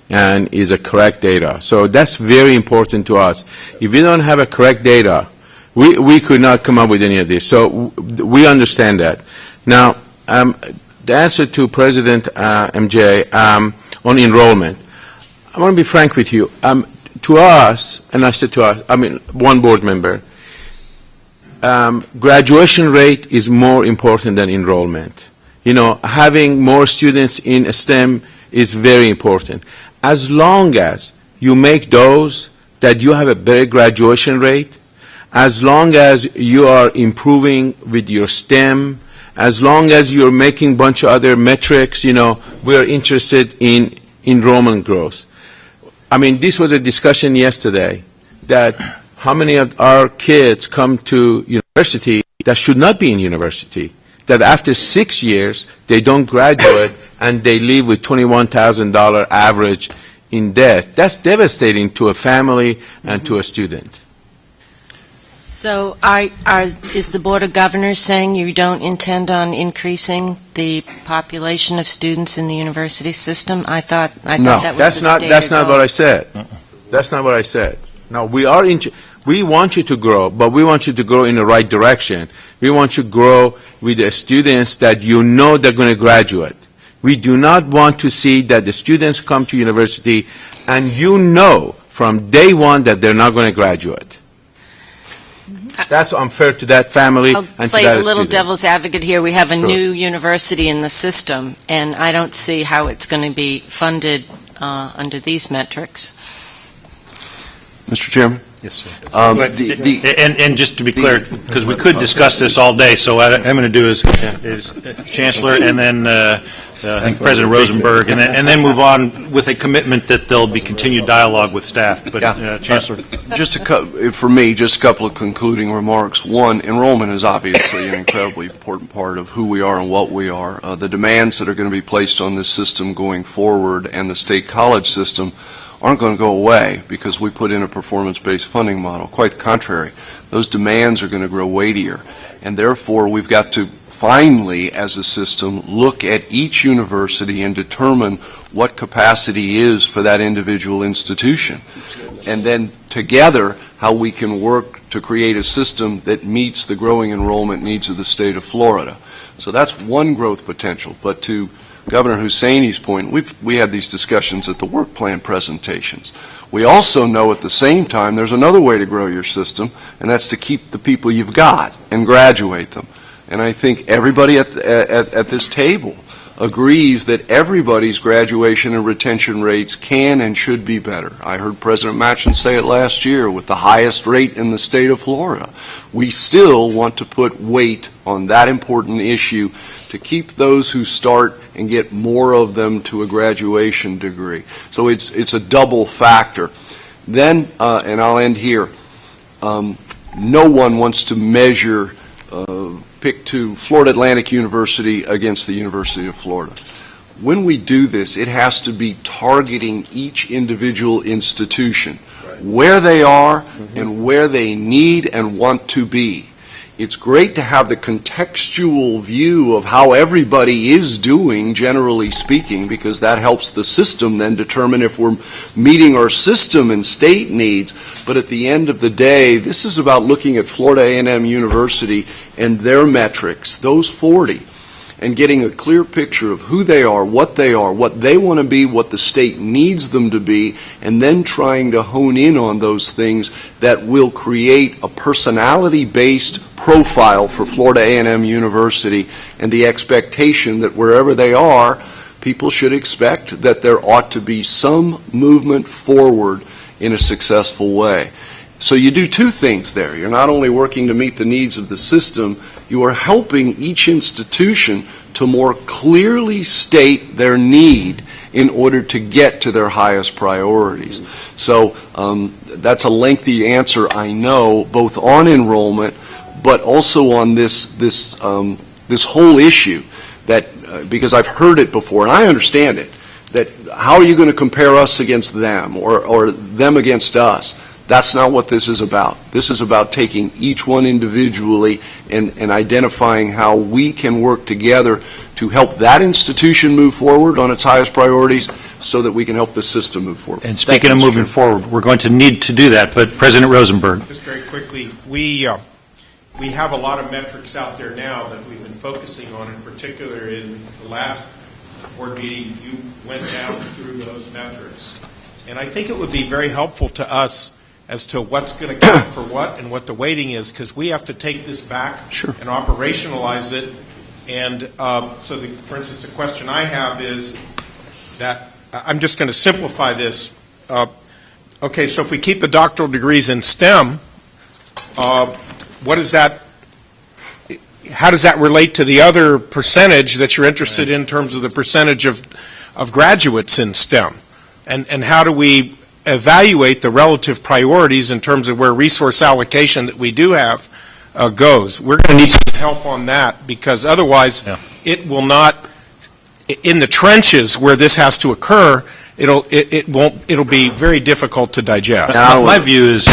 Speaker 7: and is a correct data. So that's very important to us. If we don't have a correct data, we could not come up with any of this. So we understand that. Now, the answer to President MJ on enrollment, I want to be frank with you. To us, and I said to us, one board member, graduation rate is more important than enrollment. Having more students in STEM is very important. As long as you make those that you have a better graduation rate, as long as you are improving with your STEM, as long as you're making a bunch of other metrics, we're interested in enrollment growth. This was a discussion yesterday that how many of our kids come to university that should not be in university, that after 6 years, they don't graduate and they leave with $21,000 average in debt. That's devastating to a family and to a student.
Speaker 12: So is the Board of Governors saying you don't intend on increasing the population of students in the university system? I thought that was
Speaker 7: that's not what I said. That's not what I said. No, we want you to grow, but we want you to grow in the right direction. We want you to grow with the students that they're going to graduate. We do not want to see that the students come to university and from day one that they're not going to graduate. That's unfair to that family and to that
Speaker 12: I'll play a little
Speaker 7: student.
Speaker 12: devil's advocate here. We have a
Speaker 7: Sure.
Speaker 12: new university in the system, and I don't see how it's going to be funded under these metrics.
Speaker 5: Mr. Chairman?
Speaker 2: Yes, sir.
Speaker 5: And
Speaker 2: just to be clear, because we could discuss this all day, so what I'm going to do is Chancellor and then I think President Rosenberg, and then move on with a commitment that there'll be continued dialogue with staff. But Chancellor.
Speaker 5: For me, just a couple of concluding remarks. One, enrollment is obviously an incredibly important part of who we are and what we are. The demands that are going to be placed on this system going forward and the state college system aren't going to go away because we put in a performance-based funding model. Quite the contrary. Those demands are going to grow weightier. And therefore, we've got to finally, as a system, look at each university and determine what capacity is for that individual institution. And then together, how we can work to create a system that meets the growing enrollment needs of the state of Florida. So that's one growth potential. But to Governor Hussaini's point, we had these discussions at the work plan presentations. We also know at the same time there's another way to grow your system, and that's to keep the people you've got and graduate them. And I think everybody at this table agrees that everybody's graduation and retention rates can and should be better. I heard President Manchin say it last year with the highest rate in the state of Florida. We still want to put weight on that important issue to keep those who start and get more of them to a graduation degree. So it's a double factor. Then, and I'll end here, no one wants to measure pick to Florida Atlantic University against the University of Florida. When we do this, it has to be targeting each individual institution, where they are and where they need and want to be. It's great to have the contextual view of how everybody is doing, generally speaking, because that helps the system then determine if we're meeting our system and state needs. But at the end of the day, this is about looking at Florida A&M University and their metrics, those 40, and getting a clear picture of who they are, what they want to be, what the state needs them to be, and then trying to hone in on those things that will create a personality-based profile for Florida A&M University, and the expectation that wherever they are, people should expect that there ought to be some movement forward in a successful way. So you do two things there. You're not only working to meet the needs of the system, you are helping each institution to more clearly state their need in order to get to their highest priorities. So that's a lengthy answer, I know, both on enrollment, but also on this whole issue that, because I've heard it before, and I understand it, that how are you going to compare us against them or them against us? That's not what this is about. This is about taking each one individually and identifying how we can work together to help that institution move forward on its highest priorities so that we can help the system move forward.
Speaker 2: And speaking of moving forward, we're going to need to do that, but President Rosenberg.
Speaker 13: Just very quickly, we have a lot of metrics out there now that we've been focusing on, in particular in the last board meeting, you went down through those metrics. And I think it would be very helpful to us as to what's going to count for what and what the weighting is, because we have to take this back and operationalize it. And so, for instance, a question I have is that, I'm just going to simplify this. Okay, so if we keep the doctoral degrees in STEM, what is that? How does that relate to the other percentage that you're interested in terms of the percentage of graduates in STEM? And how do we evaluate the relative priorities in terms of where resource allocation that we do have goes? We're going to need some help on that, because otherwise it will not, in the trenches where this has to occur, it'll be very difficult to digest.
Speaker 2: My view is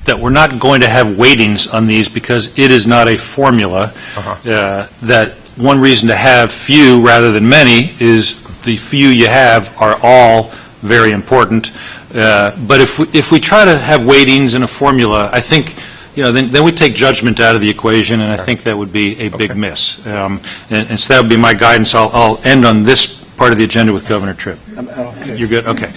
Speaker 2: that we're not going to have weightings on these because it is not a formula. That one reason to have few rather than many is the few you have are all very important. But if we try to have weightings in a formula, I think, then we take judgment out of the equation, and I think that would be a big miss. And so that would be my guidance. I'll end on this part of the agenda with Governor Tripp. You're good? Okay.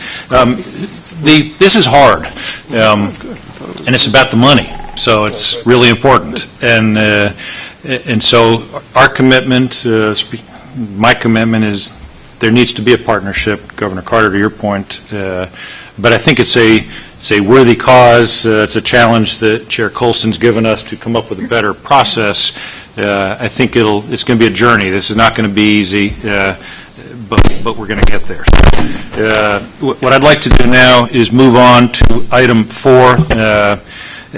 Speaker 2: This is hard, and it's about the money, so it's really important. And so our commitment, my commitment is there needs to be a partnership, Governor Carter, to your point, but I think it's a worthy cause. It's a challenge that Chair Colson's given us to come up with a better process. I think it's going to be a journey. This is not going to be easy, but we're going to get there. What I'd like to do now is move on to item 4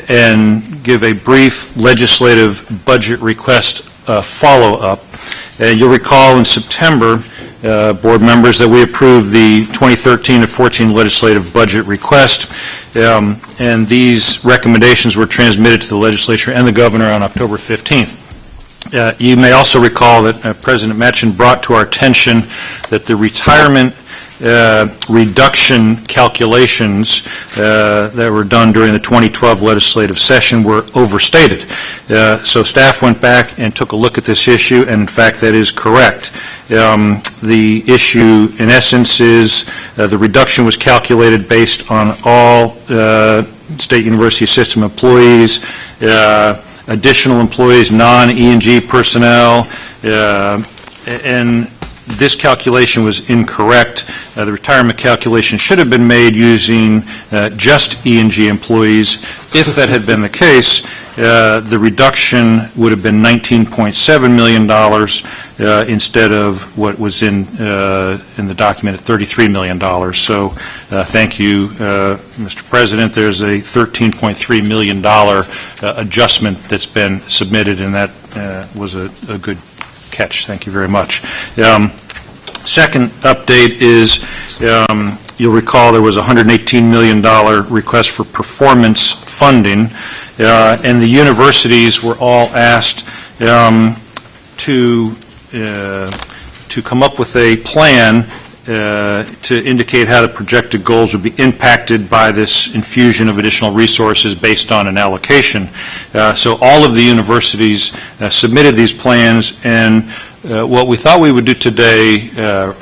Speaker 2: and give a brief legislative budget request follow-up. You'll recall in September, board members, that we approved the 2013-14 legislative budget request, and these recommendations were transmitted to the legislature and the governor on October 15th. You may also recall that President Manchin brought to our attention that the retirement reduction calculations that were done during the 2012 legislative session were overstated. So staff went back and took a look at this issue, and in fact that is correct. The issue in essence is the reduction was calculated based on all state university system employees, additional employees, non-E&G personnel, and this calculation was incorrect. The retirement calculation should have been made using just E&G employees. If that had been the case, the reduction would have been $19.7 million instead of what was in the document at $33 million. So thank you, Mr. President. There's a $13.3 million adjustment that's been submitted, and that was a good catch. Thank you very much. Second update is, you'll recall there was a $118 million request for performance funding, and the universities were all asked to come up with a plan to indicate how the projected goals would be impacted by this infusion of additional resources based on an allocation. So all of the universities submitted these plans, and What we thought we would do today,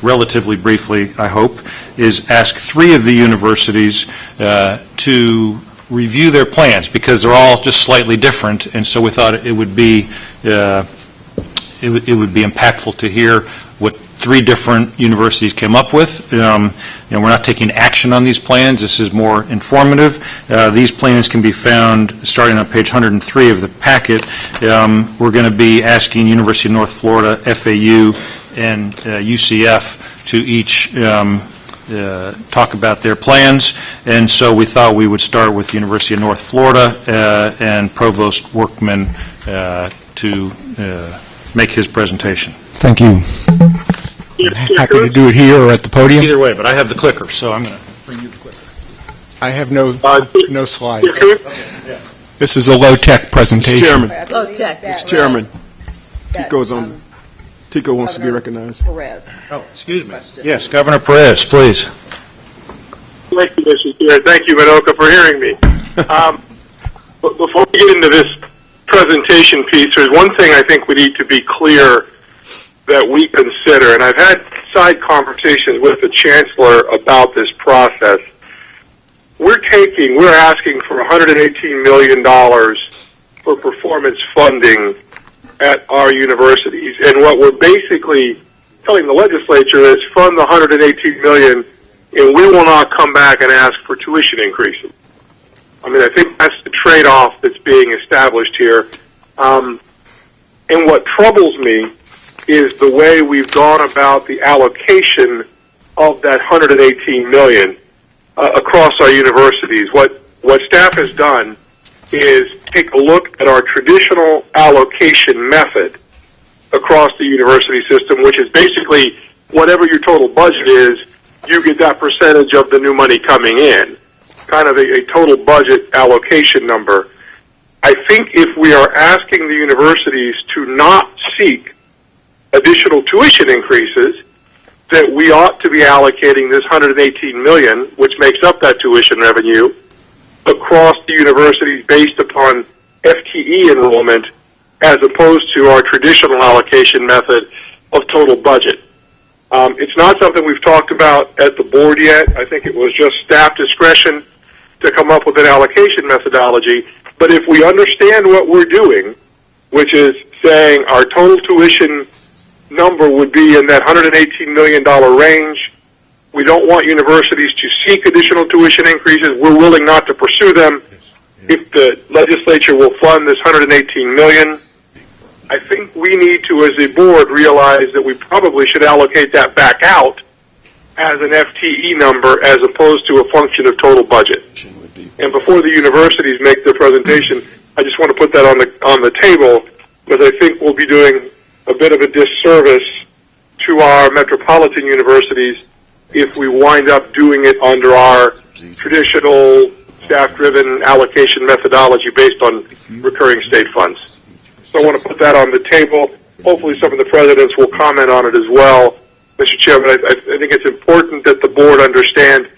Speaker 2: relatively briefly, I hope, is ask 3 of the universities to review their plans, because they're all just slightly different, and so we thought it would be impactful to hear what 3 different universities came up with. We're not taking action on these plans. This is more informative. These plans can be found starting on page 103 of the packet. We're going to be asking University of North Florida, FAU, and UCF to each talk about their plans, and so we thought we would start with University of North Florida and Provost Workman to make his presentation.
Speaker 14: Thank you. Happy to do it here or at the podium.
Speaker 2: Either way, but I have the clicker, so I'm going to bring you the clicker.
Speaker 14: I have no slides.
Speaker 2: Okay, yeah.
Speaker 14: This is a low-tech presentation.
Speaker 8: Mr. Chairman.
Speaker 10: Low tech.
Speaker 8: Mr. Chairman, Tico wants to be recognized.
Speaker 3: Perez.
Speaker 2: Oh, excuse me. Yes, Governor Perez, please.
Speaker 4: Thank you, Mr. Chair. Thank you, Minoka, for hearing me. But before we get into this presentation piece, there's one thing I think we need to be clear that we consider, and I've had side conversations with the Chancellor about this process. We're asking for $118 million for performance funding at our universities, and what we're basically telling the legislature is fund the $118 million, and we will not come back and ask for tuition increases. I mean, I think that's the trade-off that's being established here. And what troubles me is the way we've gone about the allocation of that $118 million across our universities. What staff has done is take a look at our traditional allocation method across the university system, which is basically whatever your total budget is, you get that percentage of the new money coming in, kind of a total budget allocation number. I think if we are asking the universities to not seek additional tuition increases, that we ought to be allocating this $118 million, which makes up that tuition revenue, across the universities based upon FTE enrollment, as opposed to our traditional allocation method of total budget. It's not something we've talked about at the board yet. I think it was just staff discretion to come up with an allocation methodology. But if we understand what we're doing, which is saying our total tuition number would be in that $118 million range, we don't want universities to seek additional tuition increases. We're willing not to pursue them. If the legislature will fund this $118 million, I think we need to, as a board, realize that we probably should allocate that back out as an FTE number as opposed to a function of total budget. And before the universities make their presentation, I just want to put that on the table, because I think we'll be doing a bit of a disservice to our metropolitan universities if we wind up doing it under our traditional staff-driven allocation methodology based on recurring state funds. So I want to put that on the table. Hopefully some of the presidents will comment on it as well. Mr. Chairman, I think it's important that the board understand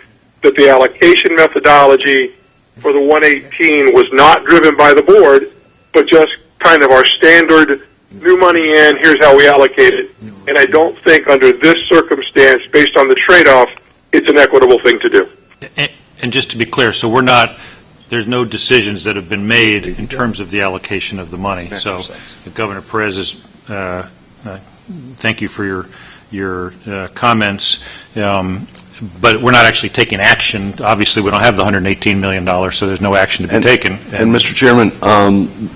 Speaker 4: that the allocation methodology for the 118 was not driven by the board, but just kind of our standard new money in, here's how we allocate it. And I don't think under this circumstance, based on the trade-off, it's an equitable thing to do.
Speaker 2: And just to be clear, so there's no decisions that have been made in terms of the allocation of the money. So Governor Perez is, thank you for your comments, but we're not actually taking action. Obviously, we don't have the $118 million, so there's no action to be taken.
Speaker 5: And Mr. Chairman,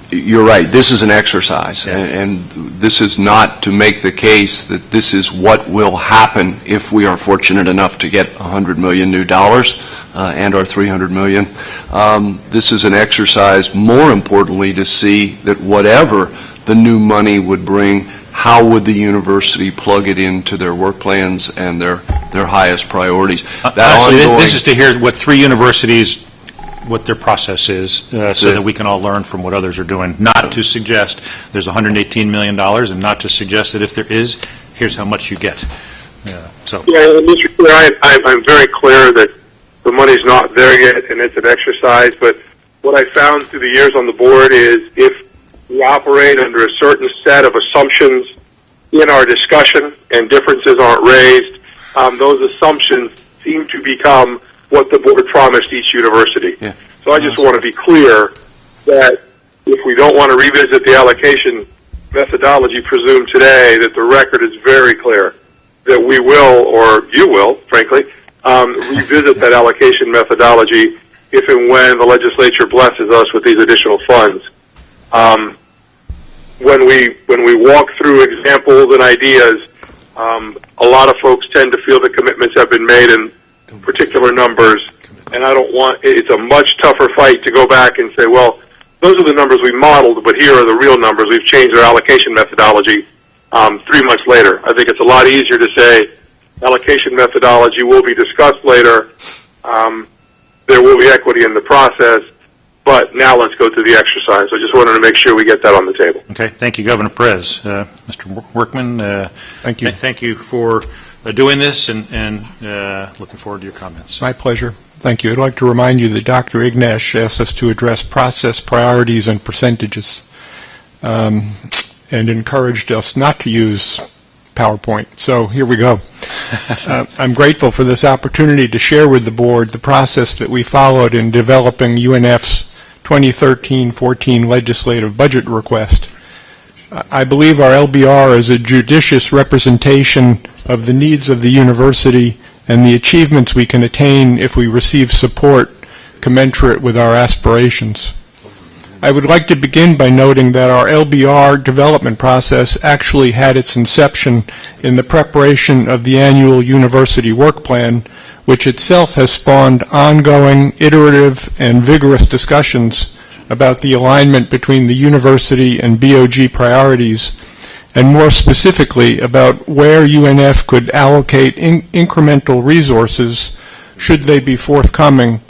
Speaker 5: you're right. This is an exercise, and this is not to make the case that this is what will happen if we are fortunate enough to get $100 million new dollars and our $300 million. This is an exercise, more importantly, to see that whatever the new money would bring, how would the university plug it into their work plans and their highest priorities?
Speaker 2: Honestly, this is to hear what 3 universities, what their process is, so that we can all learn from what others are doing. Not to suggest there's $118 million, and not to suggest that if there is, here's how much you get.
Speaker 4: Yeah, Mr. Chair, I'm very clear that the money's not there yet, and it's an exercise. But what I found through the years on the board is if we operate under a certain set of assumptions in our discussion and differences aren't raised, those assumptions seem to become what the board promised each university.
Speaker 5: Yeah.
Speaker 4: So I just want to be clear that if we don't want to revisit the allocation methodology presumed today, that the record is very clear that we will, or you will, frankly, revisit that allocation methodology if and when the legislature blesses us with these additional funds. When we walk through examples and ideas, a lot of folks tend to feel that commitments have been made in particular numbers, and I don't want, it's a much tougher fight to go back and say, well, those are the numbers we modeled, but here are the real numbers. We've changed our allocation methodology 3 months later. I think it's a lot easier to say allocation methodology will be discussed later. There will be equity in the process, but now let's go through the exercise. I just wanted to make sure we get that on the table.
Speaker 2: Okay, thank you, Governor Perez. Mr. Workman,
Speaker 14: Thank you.
Speaker 2: Thank you for doing this, and looking forward to your comments.
Speaker 14: My pleasure. Thank you. I'd like to remind you that Dr. Ignash asked us to address process, priorities, and percentages, and encouraged us not to use PowerPoint. So here we go. I'm grateful for this opportunity to share with the board the process that we followed in developing UNF's 2013-14 legislative budget request. I believe our LBR is a judicious representation of the needs of the university and the achievements we can attain if we receive support commensurate with our aspirations. I would like to begin by noting that our LBR development process actually had its inception in the preparation of the annual university work plan, which itself has spawned ongoing, iterative, and vigorous discussions about the alignment between the university and BOG priorities, and more specifically about where UNF could allocate incremental resources, should they be forthcoming,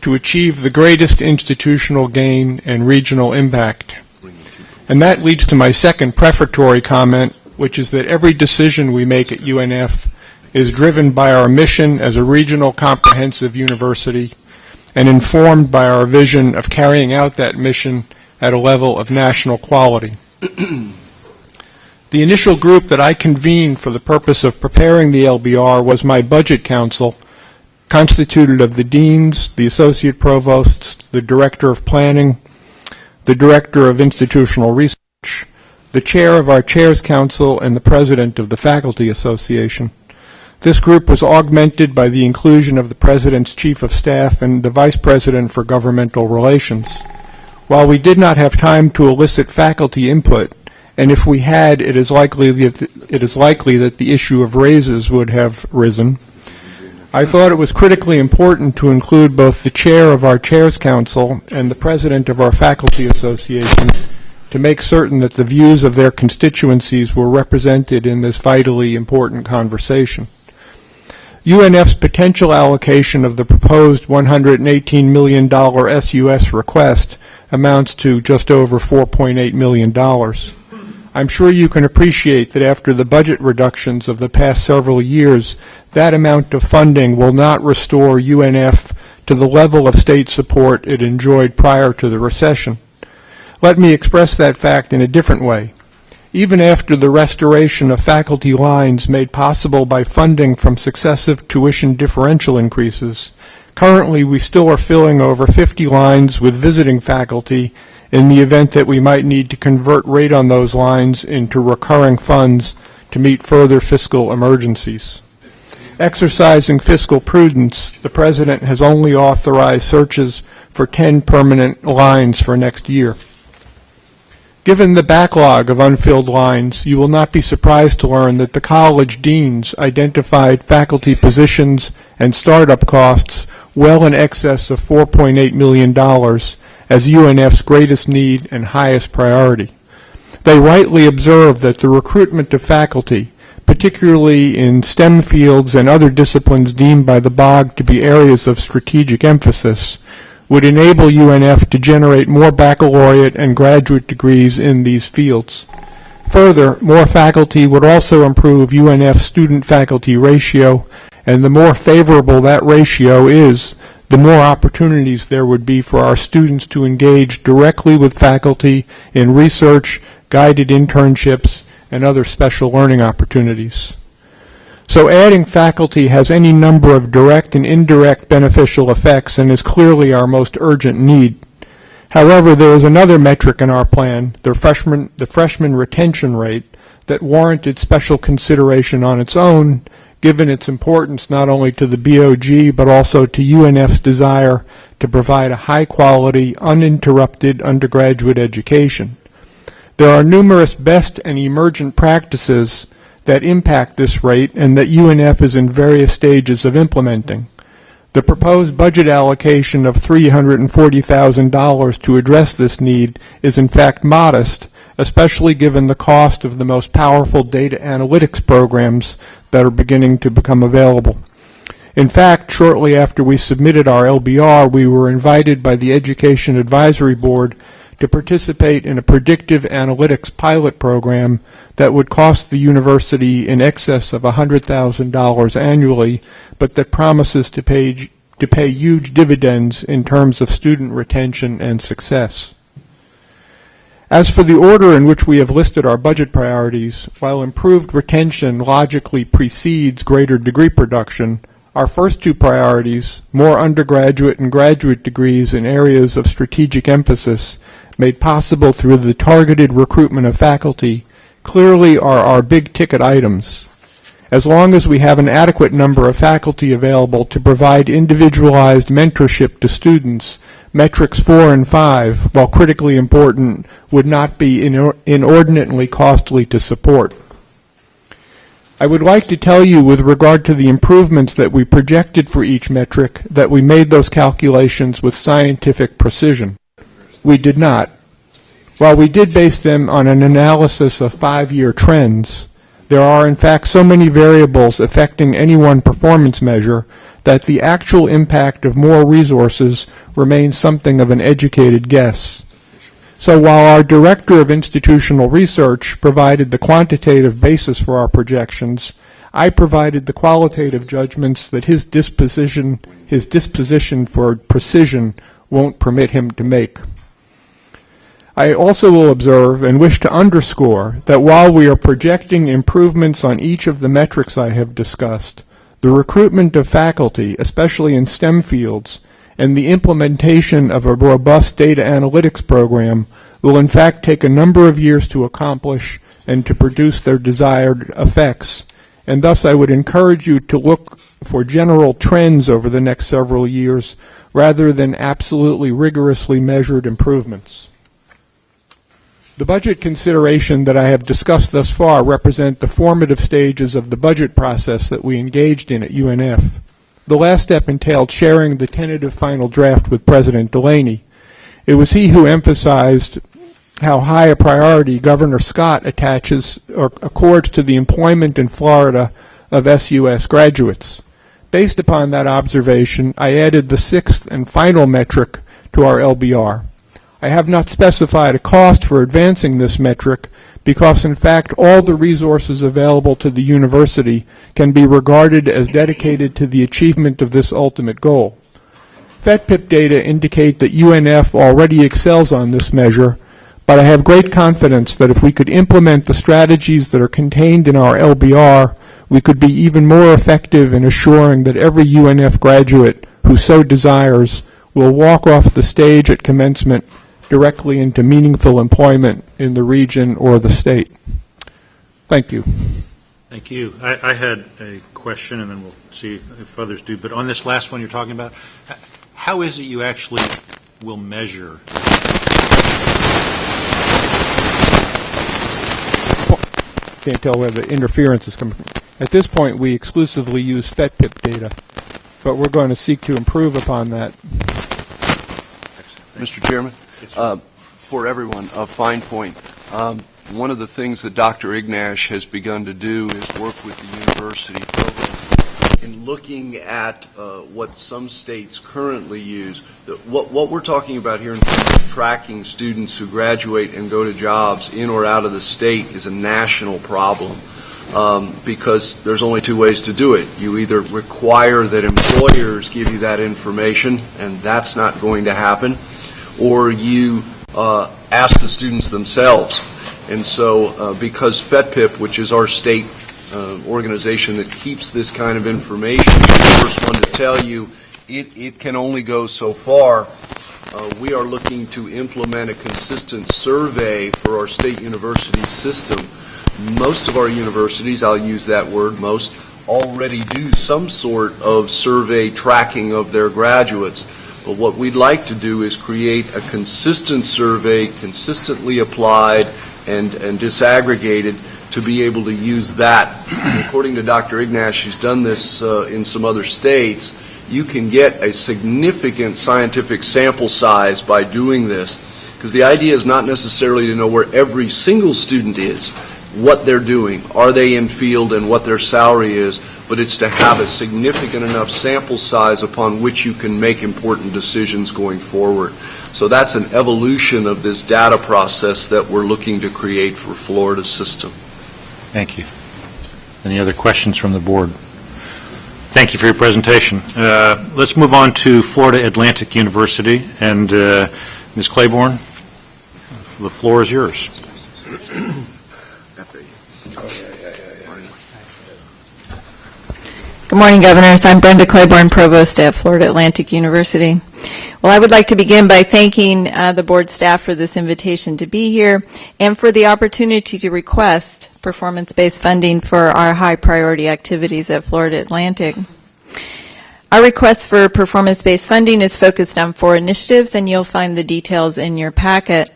Speaker 14: to achieve the greatest institutional gain and regional impact. And that leads to my second prefatory comment, which is that every decision we make at UNF is driven by our mission as a regional comprehensive university and informed by our vision of carrying out that mission at a level of national quality. The initial group that I convened for the purpose of preparing the LBR was my Budget Council, constituted of the deans, the associate provosts, the director of planning, the director of institutional research, the chair of our Chairs Council, and the president of the Faculty Association. This group was augmented by the inclusion of the president's chief of staff and the vice president for governmental relations. While we did not have time to elicit faculty input, and if we had, it is likely that the issue of raises would have risen, I thought it was critically important to include both the chair of our Chairs Council and the president of our Faculty Association to make certain that the views of their constituencies were represented in this vitally important conversation. UNF's potential allocation of the proposed $118 million SUS request amounts to just over $4.8 million. I'm sure you can appreciate that after the budget reductions of the past several years, that amount of funding will not restore UNF to the level of state support it enjoyed prior to the recession. Let me express that fact in a different way. Even after the restoration of faculty lines made possible by funding from successive tuition differential increases, currently we still are filling over 50 lines with visiting faculty in the event that we might need to convert rate on those lines into recurring funds to meet further fiscal emergencies. Exercising fiscal prudence, the President has only authorized searches for 10 permanent lines for next year. Given the backlog of unfilled lines, you will not be surprised to learn that the college deans identified faculty positions and startup costs well in excess of $4.8 million as UNF's greatest need and highest priority. They rightly observe that the recruitment of faculty, particularly in STEM fields and other disciplines deemed by the BOG to be areas of strategic emphasis, would enable UNF to generate more baccalaureate and graduate degrees in these fields. Further, more faculty would also improve UNF's student-faculty ratio, and the more favorable that ratio is, the more opportunities there would be for our students to engage directly with faculty in research, guided internships, and other special learning opportunities. So adding faculty has any number of direct and indirect beneficial effects and is clearly our most urgent need. However, there is another metric in our plan, the freshman retention rate, that warranted special consideration on its own, given its importance not only to the BOG but also to UNF's desire to provide a high-quality, uninterrupted undergraduate education. There are numerous best and emergent practices that impact this rate and that UNF is in various stages of implementing. The proposed budget allocation of $340,000 to address this need is in fact modest, especially given the cost of the most powerful data analytics programs that are beginning to become available. In fact, shortly after we submitted our LBR, we were invited by the Education Advisory Board to participate in a predictive analytics pilot program that would cost the university in excess of $100,000 annually, but that promises to pay huge dividends in terms of student retention and success. As for the order in which we have listed our budget priorities, while improved retention logically precedes greater degree production, our first two priorities, more undergraduate and graduate degrees in areas of strategic emphasis, made possible through the targeted recruitment of faculty, clearly are our big-ticket items. As long as we have an adequate number of faculty available to provide individualized mentorship to students, metrics 4 and 5, while critically important, would not be inordinately costly to support. I would like to tell you with regard to the improvements that we projected for each metric that we made those calculations with scientific precision. We did not. While we did base them on an analysis of 5-year trends, there are in fact so many variables affecting any one performance measure that the actual impact of more resources remains something of an educated guess. So while our Director of Institutional Research provided the quantitative basis for our projections, I provided the qualitative judgments that his disposition for precision won't permit him to make. I also will observe and wish to underscore that while we are projecting improvements on each of the metrics I have discussed, the recruitment of faculty, especially in STEM fields, and the implementation of a robust data analytics program will in fact take a number of years to accomplish and to produce their desired effects. And thus I would encourage you to look for general trends over the next several years rather than absolutely rigorously measured improvements. The budget consideration that I have discussed thus far represent the formative stages of the budget process that we engaged in at UNF. The last step entailed sharing the tentative final draft with President Delaney. It was he who emphasized how high a priority Governor Scott attaches or accords to the employment in Florida of SUS graduates. Based upon that observation, I added the sixth and final metric to our LBR. I have not specified a cost for advancing this metric because, in fact, all the resources available to the university can be regarded as dedicated to the achievement of this ultimate goal. FETPIP data indicate that UNF already excels on this measure, but I have great confidence that if we could implement the strategies that are contained in our LBR, we could be even more effective in assuring that every UNF graduate who so desires will walk off the stage at commencement directly into meaningful employment in the region or the state. Thank you.
Speaker 2: Thank you. I had a question, and then we'll see if others do. But on this last one you're talking about, how is it you actually will measure?
Speaker 14: Can't tell where the interference is coming from. At this point, we exclusively use FETPIP data, but we're going to seek to improve upon that.
Speaker 5: Mr. Chairman? For everyone, a fine point. One of the things that Dr. Ignash has begun to do is work with the university program in looking at what some states currently use. What we're talking about here in terms of tracking students who graduate and go to jobs in or out of the state is a national problem. Because there's only two ways to do it. You either require that employers give you that information, and that's not going to happen, or you ask the students themselves. And so because FETPIP, which is our state organization that keeps this kind of information, is the first one to tell you it can only go so far. We are looking to implement a consistent survey for our state university system. Most of our universities, I'll use that word, most, already do some sort of survey tracking of their graduates. But what we'd like to do is create a consistent survey, consistently applied and disaggregated, to be able to use that. According to Dr. Ignash, she's done this in some other states. You can get a significant scientific sample size by doing this, because the idea is not necessarily to know where every single student is, what they're doing, are they in field, and what their salary is, but it's to have a significant enough sample size upon which you can make important decisions going forward. So that's an evolution of this data process that we're looking to create for Florida's system.
Speaker 2: Thank you. Any other questions from the board? Thank you for your presentation. Let's move on to Florida Atlantic University. And Ms. Claiborne, the floor is yours.
Speaker 15: Good morning, Governors. I'm Brenda Claiborne, Provost at Florida Atlantic University. Well, I would like to begin by thanking the board staff for this invitation to be here and for the opportunity to request performance-based funding for our high priority activities at Florida Atlantic. Our request for performance-based funding is focused on 4 initiatives, and you'll find the details in your packet.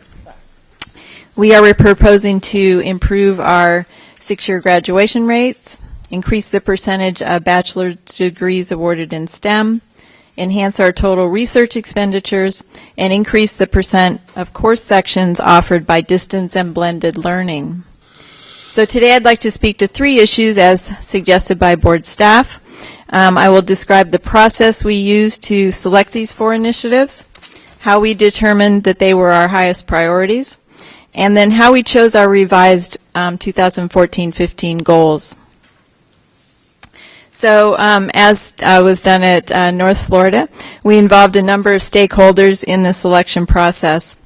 Speaker 15: We are proposing to improve our 6-year graduation rates, increase the percentage of bachelor's degrees awarded in STEM, enhance our total research expenditures, and increase the percent of course sections offered by distance and blended learning. So today I'd like to speak to 3 issues as suggested by board staff. I will describe the process we used to select these 4 initiatives, how we determined that they were our highest priorities, and then how we chose our revised 2014-15 goals. So as was done at North Florida, we involved a number of stakeholders in the selection process.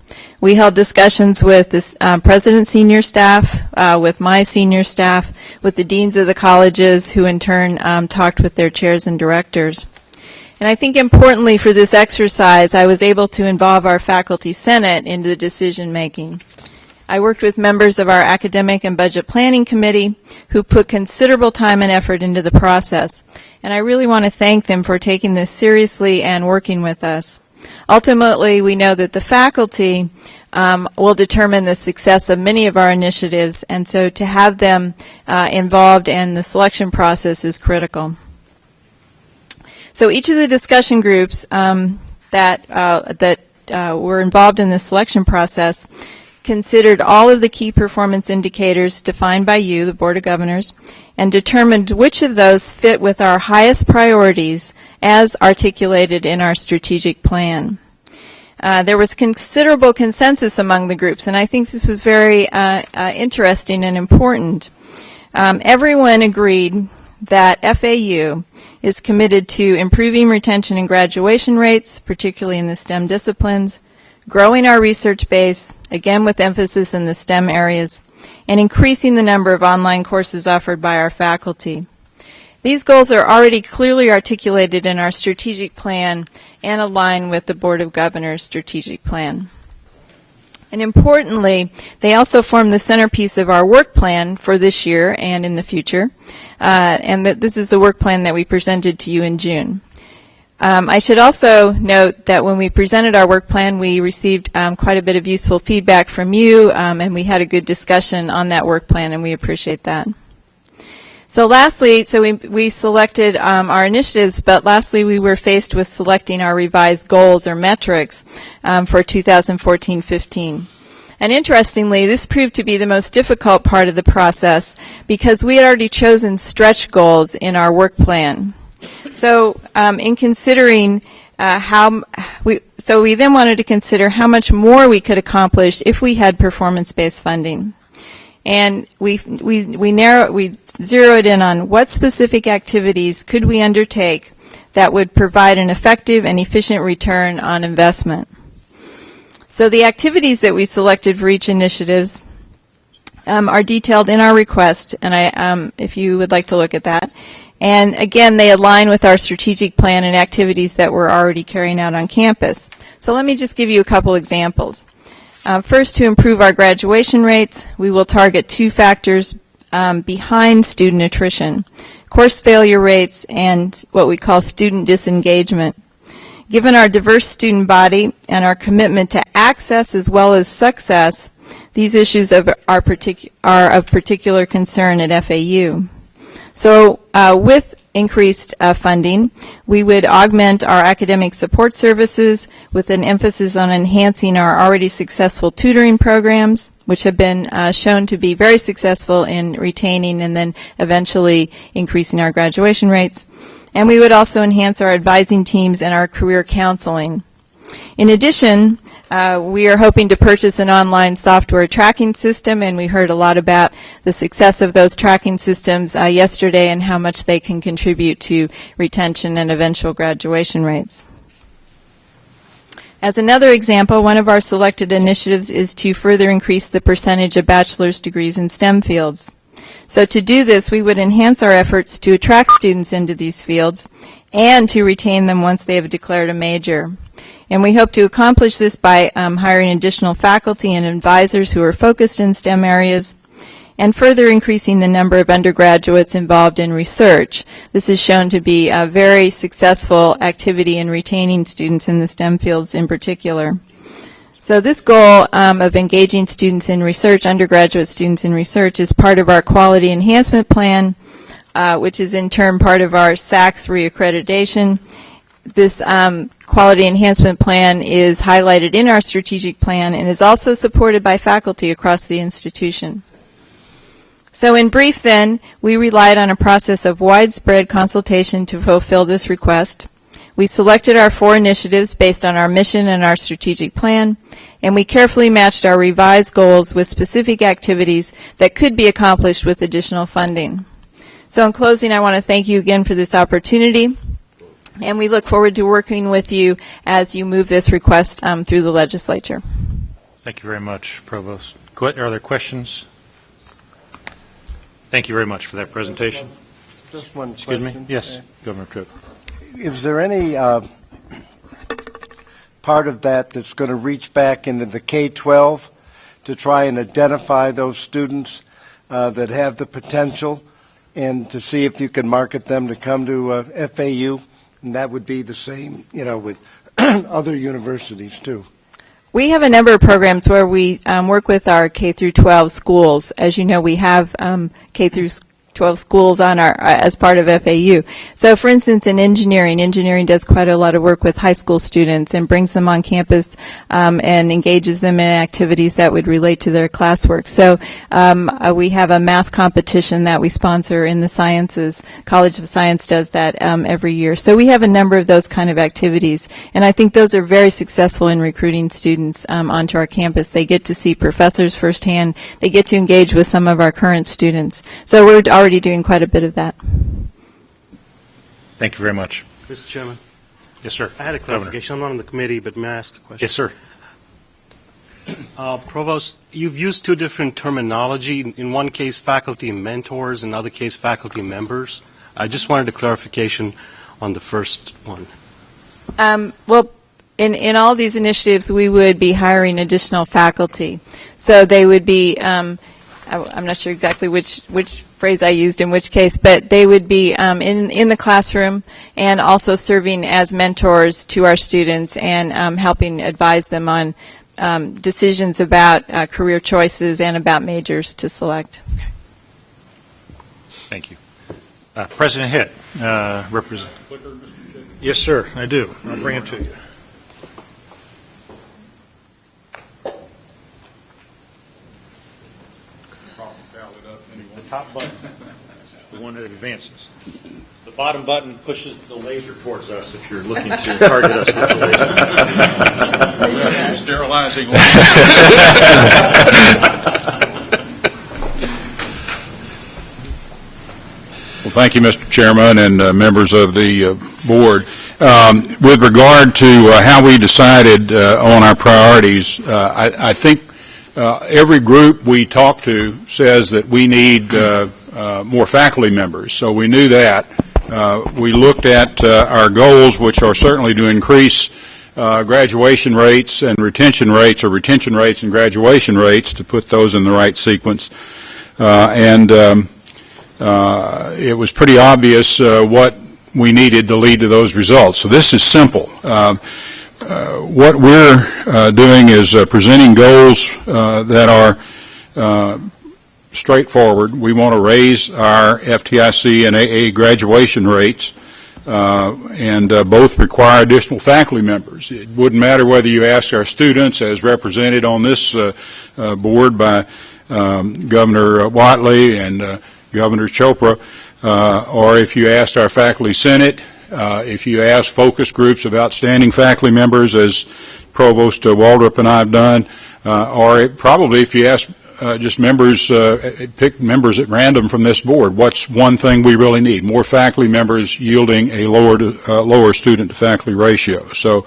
Speaker 15: We held discussions with the president's senior staff, with my senior staff, with the deans of the colleges, who in turn talked with their chairs and directors. And I think importantly for this exercise, I was able to involve our faculty senate into the decision making. I worked with members of our academic and budget planning committee who put considerable time and effort into the process. And I really want to thank them for taking this seriously and working with us. Ultimately, we know that the faculty will determine the success of many of our initiatives, and so to have them involved in the selection process is critical. So each of the discussion groups that were involved in the selection process considered all of the key performance indicators defined by you, the Board of Governors, and determined which of those fit with our highest priorities as articulated in our strategic plan. There was considerable consensus among the groups, and I think this was very interesting and important. Everyone agreed that FAU is committed to improving retention and graduation rates, particularly in the STEM disciplines, growing our research base, again with emphasis in the STEM areas, and increasing the number of online courses offered by our faculty. These goals are already clearly articulated in our strategic plan and align with the Board of Governors' strategic plan. And importantly, they also form the centerpiece of our work plan for this year and in the future, and that this is the work plan that we presented to you in June. I should also note that when we presented our work plan, we received quite a bit of useful feedback from you, and we had a good discussion on that work plan, and we appreciate that. So lastly, we selected our initiatives, but lastly we were faced with selecting our revised goals or metrics for 2014-15. And interestingly, this proved to be the most difficult part of the process because we had already chosen stretch goals in our work plan. So in considering we then wanted to consider how much more we could accomplish if we had performance-based funding. And we zeroed in on what specific activities could we undertake that would provide an effective and efficient return on investment. So the activities that we selected for each initiatives are detailed in our request, and if you would like to look at that. And again, they align with our strategic plan and activities that we're already carrying out on campus. So let me just give you a couple examples. First, to improve our graduation rates, we will target 2 factors behind student attrition: course failure rates and what we call student disengagement. Given our diverse student body and our commitment to access as well as success, these issues are of particular concern at FAU. So with increased funding, we would augment our academic support services with an emphasis on enhancing our already successful tutoring programs, which have been shown to be very successful in retaining and then eventually increasing our graduation rates. And we would also enhance our advising teams and our career counseling. In addition, we are hoping to purchase an online software tracking system, and we heard a lot about the success of those tracking systems yesterday and how much they can contribute to retention and eventual graduation rates. As another example, one of our selected initiatives is to further increase the percentage of bachelor's degrees in STEM fields. So to do this, we would enhance our efforts to attract students into these fields and to retain them once they have declared a major. And we hope to accomplish this by hiring additional faculty and advisors who are focused in STEM areas, and further increasing the number of undergraduates involved in research. This is shown to be a very successful activity in retaining students in the STEM fields in particular. So this goal of engaging students in research, undergraduate students in research, is part of our quality enhancement plan, which is in turn part of our SACS reaccreditation. This quality enhancement plan is highlighted in our strategic plan and is also supported by faculty across the institution. So in brief then, we relied on a process of widespread consultation to fulfill this request. We selected our 4 initiatives based on our mission and our strategic plan, and we carefully matched our revised goals with specific activities that could be accomplished with additional funding. So in closing, I want to thank you again for this opportunity, and we look forward to working with you as you move this request through the legislature.
Speaker 2: Thank you very much, Provost. Are there questions? Thank you very much for that presentation.
Speaker 16: Just one
Speaker 2: Excuse
Speaker 16: question.
Speaker 2: me? Yes, Governor Tripp.
Speaker 16: Is there any part of that that's going to reach back into the K-12 to try and identify those students that have the potential and to see if you can market them to come to FAU? And that would be the same, with other universities too.
Speaker 15: We have a number of programs where we work with our K through 12 schools. As you know, we have K through 12 schools on our as part of FAU. So for instance, in engineering does quite a lot of work with high school students and brings them on campus and engages them in activities that would relate to their classwork. So we have a math competition that we sponsor in the sciences. College of Science does that every year. So we have a number of those kind of activities, and I think those are very successful in recruiting students onto our campus. They get to see professors firsthand. They get to engage with some of our current students. So we're already doing quite a bit of that.
Speaker 2: Thank you very much.
Speaker 17: Mr. Chairman.
Speaker 2: Yes, sir.
Speaker 17: I had a clarification. I'm not on the committee, but may I ask a question?
Speaker 2: Yes, sir.
Speaker 17: Provost, you've used 2 different terminology. In one case, faculty mentors, in other case, faculty members. I just wanted a clarification on the first one.
Speaker 15: Well, in all these initiatives, we would be hiring additional faculty. So they would be, I'm not sure exactly which phrase I used in which case, but they would be in the classroom and also serving as mentors to our students and helping advise them on decisions about career choices and about majors to select.
Speaker 2: Thank you. President Hitt, represent. Yes, sir, I do. I'll bring it to you. The top button, the one that advances. The bottom button pushes the laser towards us if you're looking to target us with the laser.
Speaker 18: Sterilizing. Well, thank you, Mr. Chairman, and members of the board. With regard to how we decided on our priorities, I think every group we talk to says that we need more faculty members, so we knew that. We looked at our goals, which are certainly to increase graduation rates and retention rates, or retention rates and graduation rates, to put those in the right sequence. It was pretty obvious what we needed to lead to those results. So this is simple. What we're doing is presenting goals that are straightforward. We want to raise our FTIC and AA graduation rates, and both require additional faculty members. It wouldn't matter whether you ask our students, as represented on this board by Governor Whatley and Governor Chopra, or if you asked our faculty senate, if you ask focus groups of outstanding faculty members, as Provost Waldrop and I have done, or probably if you ask just members, pick members at random from this board, what's one thing we really need? More faculty members yielding a lower student-to-faculty ratio. So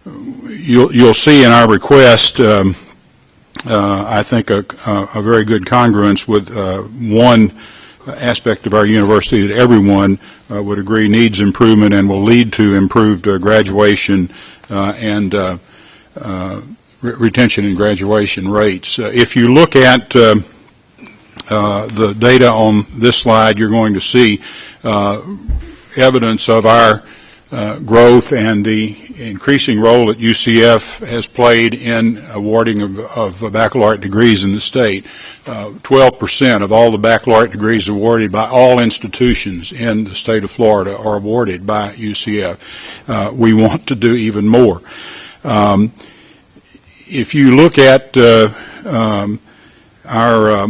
Speaker 18: you'll see in our request, I think, a very good congruence with one aspect of our university that everyone would agree needs improvement and will lead to improved graduation and retention and graduation rates. If you look at the data on this slide, you're going to see evidence of our growth and the increasing role that UCF has played in awarding of baccalaureate degrees in the state. 12% of all the baccalaureate degrees awarded by all institutions in the state of Florida are awarded by UCF. We want to do even more. If you look at our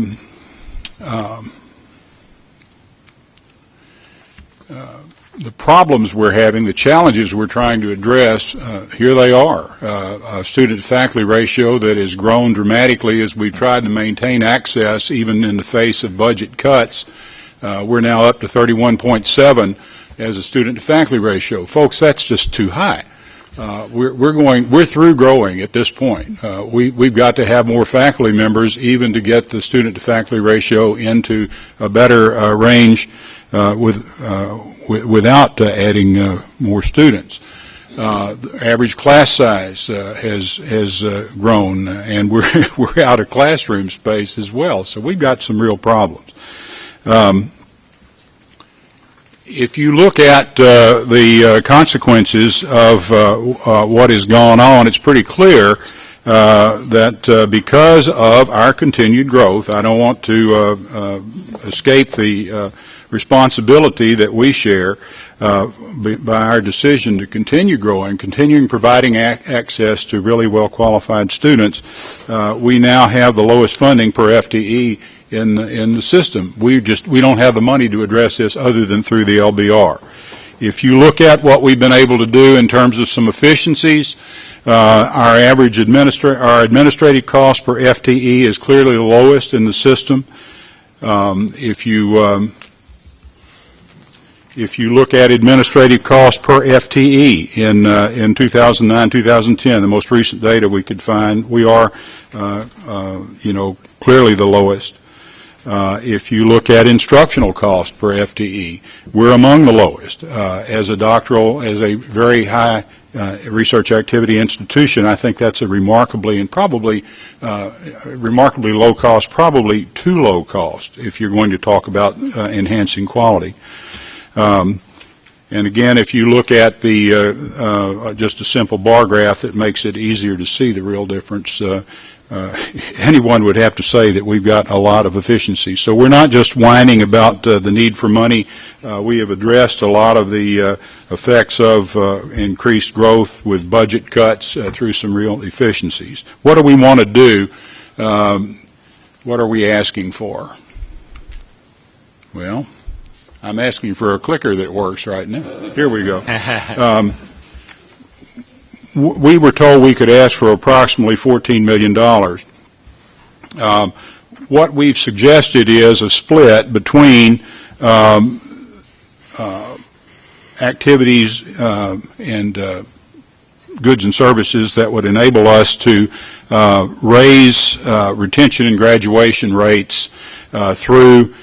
Speaker 18: the problems we're having, the challenges we're trying to address, here they are. A student-to-faculty ratio that has grown dramatically as we've tried to maintain access even in the face of budget cuts. We're now up to 31.7 as a student-to-faculty ratio. Folks, that's just too high. We're through growing at this point. We've got to have more faculty members even to get the student-to-faculty ratio into a better range without adding more students. The average class size has grown, and we're out of classroom space as well. So we've got some real problems. If you look at the consequences of what has gone on, it's pretty clear that because of our continued growth, I don't want to escape the responsibility that we share by our decision to continue growing, continuing providing access to really well-qualified students. We now have the lowest funding per FTE in the system. We don't have the money to address this other than through the LBR. If you look at what we've been able to do in terms of some efficiencies, our average administrative cost per FTE is clearly the lowest in the system. If you look at administrative cost per FTE in 2009-2010, the most recent data we could find, we are, clearly the lowest. If you look at instructional cost per FTE, we're among the lowest. As a very high research activity institution, I think that's a remarkably low cost, probably too low cost if you're going to talk about enhancing quality. And again, if you look at the just a simple bar graph that makes it easier to see the real difference, anyone would have to say that we've got a lot of efficiency. So we're not just whining about the need for money. We have addressed a lot of the effects of increased growth with budget cuts through some real efficiencies. What do we want to do? What are we asking for? Well, I'm asking for a clicker that works right now. Here we go. We were told we could ask for approximately $14 million. What we've suggested is a split between activities and goods and services that would enable us to raise retention and graduation rates through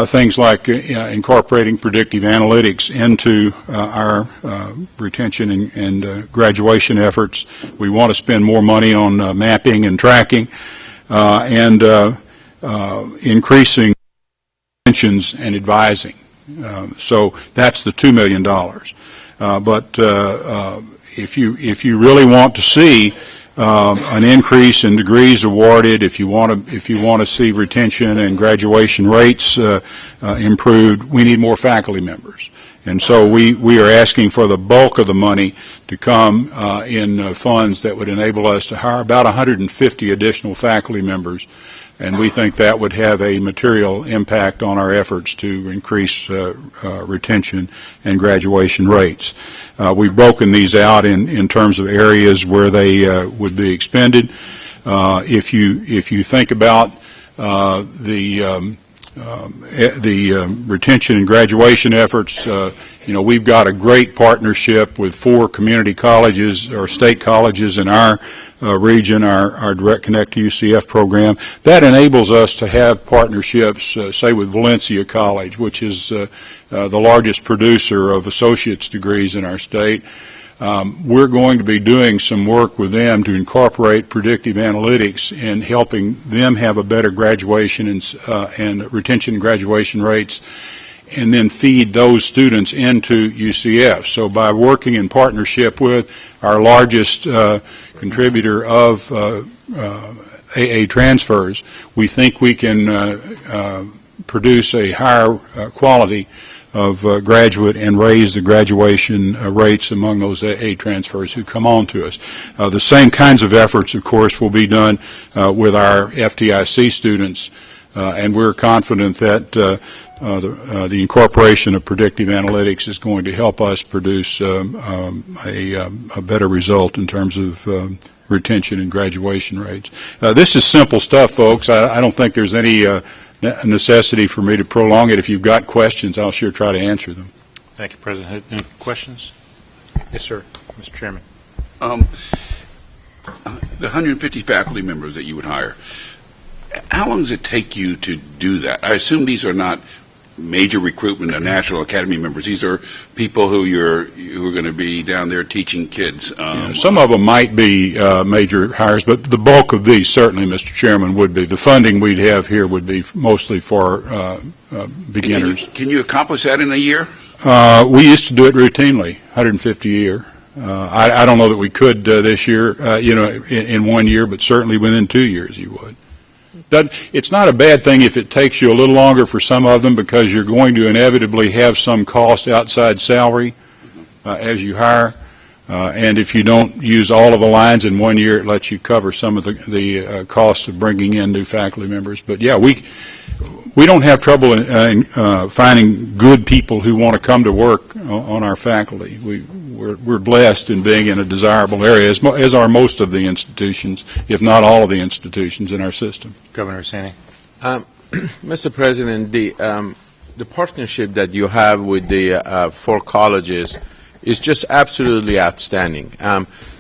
Speaker 18: things like incorporating predictive analytics into our retention and graduation efforts. We want to spend more money on mapping and tracking and increasing pensions and advising. So that's the $2 million. But if you really want to see an increase in degrees awarded, if you want to see retention and graduation rates improved, we need more faculty members. And so we are asking for the bulk of the money to come in funds that would enable us to hire about 150 additional faculty members. And we think that would have a material impact on our efforts to increase retention and graduation rates. We've broken these out in terms of areas where they would be expended. If you think about the retention and graduation efforts, we've got a great partnership with 4 community colleges or state colleges in our region, our Direct Connect to UCF program. That enables us to have partnerships, say with Valencia College, which is the largest producer of associate's degrees in our state. We're going to be doing some work with them to incorporate predictive analytics in helping them have a better graduation and retention and graduation rates, and then feed those students into UCF. So by working in partnership with our largest contributor of AA transfers, we think we can produce a higher quality of graduate and raise the graduation rates among those AA transfers who come on to us. The same kinds of efforts, of course, will be done with our FDIC students, and we're confident that the incorporation of predictive analytics is going to help us produce a better result in terms of retention and graduation rates. This is simple stuff, folks. I don't think there's any necessity for me to prolong it. If you've got questions, I'll sure try to answer them.
Speaker 2: Thank you, President. Any questions? Yes, sir, Mr. Chairman.
Speaker 1: The 150 faculty members that you would hire, how long does it take you to do that? I assume these are not major recruitment of National Academy members. These are people who are going to be down there teaching kids.
Speaker 18: Some of them might be major hires, but the bulk of these, certainly, Mr. Chairman, would be. The funding we'd have here would be mostly for beginners.
Speaker 1: Can you accomplish that in a year?
Speaker 18: We used to do it routinely, 150 a year. I don't know that we could this year, in 1 year, but certainly within 2 years you would. It's not a bad thing if it takes you a little longer for some of them, because you're going to inevitably have some cost outside salary as you hire. And if you don't use all of the lines in 1 year, it lets you cover some of the cost of bringing in new faculty members. But yeah, we don't have trouble in finding good people who want to come to work on our faculty. We're blessed in being in a desirable area, as are most of the institutions, if not all of the institutions in our system.
Speaker 2: Governor Sani.
Speaker 7: Mr. President, the partnership that you have with the 4 colleges is just absolutely outstanding.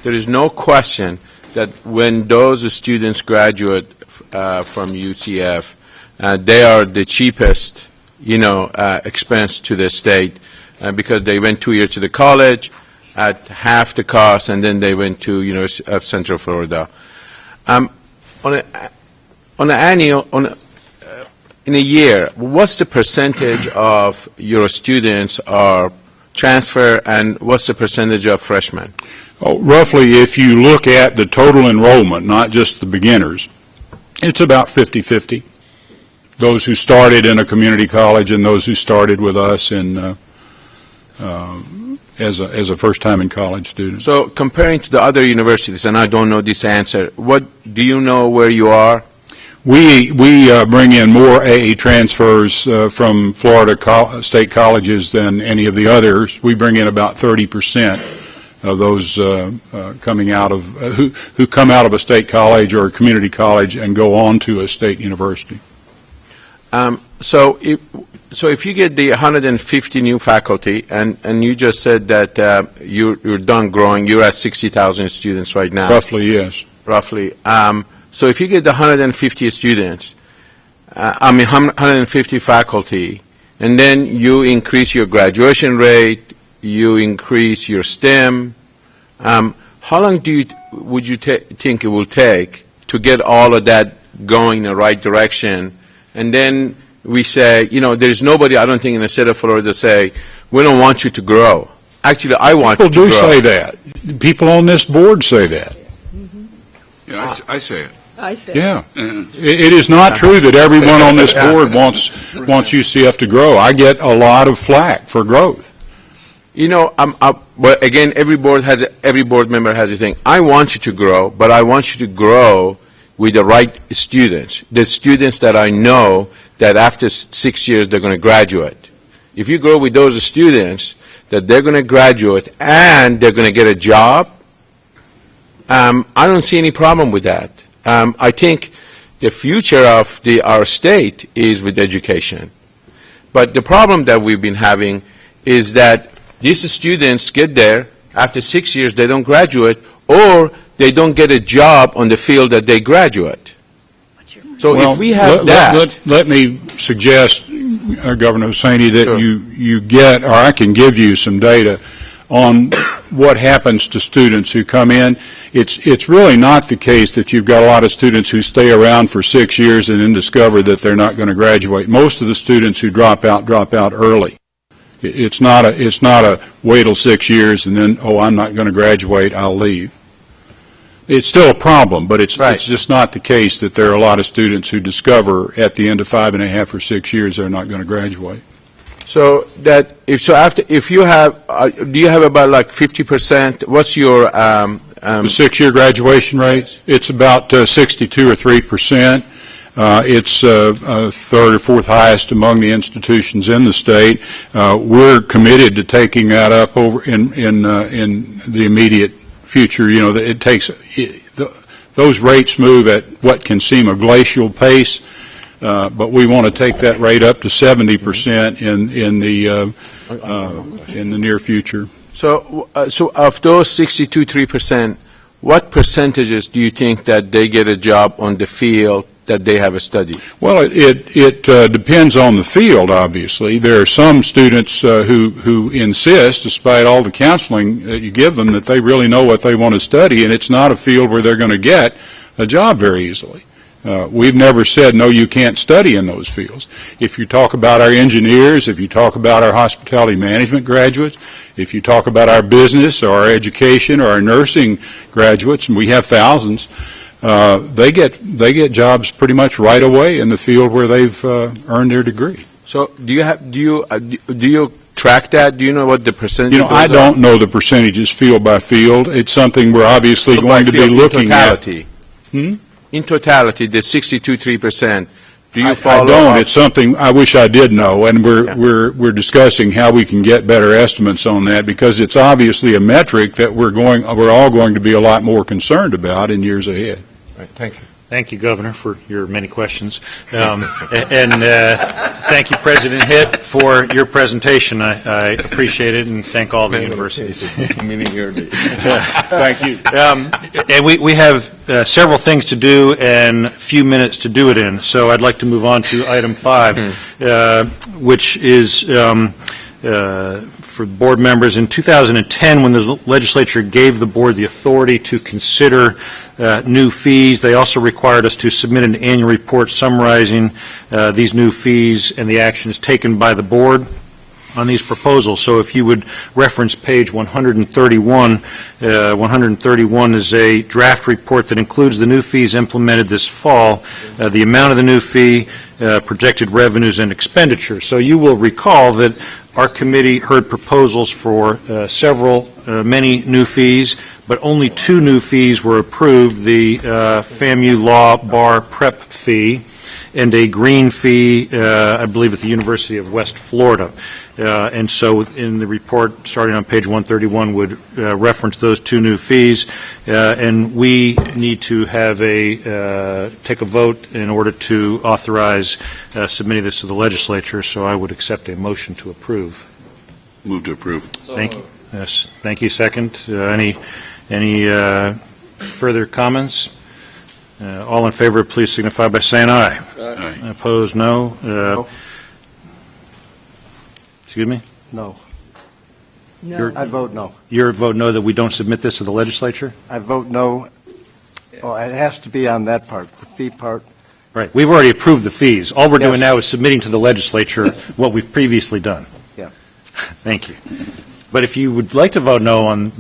Speaker 7: There is no question that when those students graduate from UCF, they are the cheapest, expense to the state because they went 2 years to the college at half the cost, and then they went to University of Central Florida. In a year, what's the percentage of your students are transfer, and what's the percentage of freshmen?
Speaker 18: Oh, roughly, if you look at the total enrollment, not just the beginners, it's about 50-50. Those who started in a community college and those who started with us in as a first-time in college student.
Speaker 7: So comparing to the other universities, and I don't know this answer, what do you know where you are?
Speaker 18: We bring in more AA transfers from Florida state colleges than any of the others. We bring in about 30% of those coming out of who come out of a state college or a community college and go on to a state university.
Speaker 7: So if you get the 150 new faculty, and you just said that you're done growing, you're at 60,000 students right now.
Speaker 18: Roughly, yes.
Speaker 7: Roughly. So if you get the 150 students, 150 faculty, and then you increase your graduation rate, you increase your STEM, how long would you think it will take to get all of that going in the right direction? And then we say, there's nobody, I don't think, in the state of Florida say, we don't want you to grow. Actually, I want you to grow.
Speaker 18: People do say that. People on this board say that.
Speaker 1: Yeah, I say it.
Speaker 10: I say.
Speaker 18: Yeah. It is not true that everyone on this board wants UCF to grow. I get a lot of flack for growth.
Speaker 7: Well, again, every board member has a thing. I want you to grow, but I want you to grow with the right students, the students that I know that after 6 years they're going to graduate. If you grow with those students that they're going to graduate and they're going to get a job, I don't see any problem with that. I think the future of our state is with education. But the problem that we've been having is that these students get there, after 6 years they don't graduate, or they don't get a job on the field that they graduate. So if we have
Speaker 18: let me suggest, Governor Hosseini, that you get, or I can give you some data on what happens to students who come in. It's really not the case that you've got a lot of students who stay around for 6 years and then discover that they're not going to graduate. Most of the students who drop out early. It's not a wait till 6 years and then, I'm not going to graduate, I'll leave. It's still a problem, but it's just not the case that there are a lot of students who discover at the end of 5.5 or 6 years they're not going to graduate.
Speaker 7: So if you have, do you have about like 50%? What's your
Speaker 18: the 6-year graduation rate? It's about 62 or 3%. It's third or fourth highest among the institutions in the state. We're committed to taking that up over in the immediate future. It takes those rates move at what can seem a glacial pace, but we want to take that rate up to 70% in the near future.
Speaker 7: So of those 62.3%, what percentages do you think that they get a job on the field that they have studied?
Speaker 18: Well, it depends on the field, obviously. There are some students who insist, despite all the counseling that you give them, that they really know what they want to study, and it's not a field where they're going to get a job very easily. We've never said, no, you can't study in those fields. If you talk about our engineers, if you talk about our hospitality management graduates, if you talk about our business or our education or our nursing graduates, and we have thousands, they get jobs pretty much right away in the field where they've earned their degree.
Speaker 7: So do you track that? Do you know what the percentage?
Speaker 18: I don't know the percentages field by field. It's something we're obviously going to be looking at.
Speaker 7: In totality, the 62.3%. Do you follow?
Speaker 18: I don't. It's something I wish I did know, and we're discussing how we can get better estimates on that, because it's obviously a metric that we're all going to be a lot more concerned about in years ahead.
Speaker 7: Right. Thank you.
Speaker 2: Thank you, Governor, for your many questions. And thank you, President Hitt, for your presentation. I appreciate it, and thank all the universities.
Speaker 7: Thank you.
Speaker 2: And we have several things to do and a few minutes to do it in. So I'd like to move on to item 5, which is for board members. In 2010, when the legislature gave the board the authority to consider new fees, they also required us to submit an annual report summarizing these new fees and the actions taken by the board on these proposals. So if you would reference page 131, 131 is a draft report that includes the new fees implemented this fall, the amount of the new fee, projected revenues and expenditures. So you will recall that our committee heard proposals for many new fees, but only 2 new fees were approved, the FAMU Law Bar Prep fee and a green fee, I believe, at the University of West Florida. And so in the report, starting on page 131, would reference those two new fees. And we need to have take a vote in order to authorize submitting this to the legislature, so I would accept a motion to approve.
Speaker 1: Move to approve.
Speaker 2: Thank you. Yes, thank you. Second. Any further comments? All in favor, please signify by saying aye.
Speaker 1: Aye.
Speaker 2: Opposed, no.
Speaker 16: No.
Speaker 2: Excuse me?
Speaker 16: No.
Speaker 2: Your-
Speaker 16: I vote no.
Speaker 2: Your vote no, that we don't submit this to the legislature?
Speaker 16: I vote no. Oh, it has to be on that part, the fee part.
Speaker 2: Right. We've already approved the fees. All we're doing
Speaker 16: Yes.
Speaker 2: now is submitting to the legislature what we've previously done.
Speaker 16: Yeah.
Speaker 2: Thank you. But if you would like to vote no on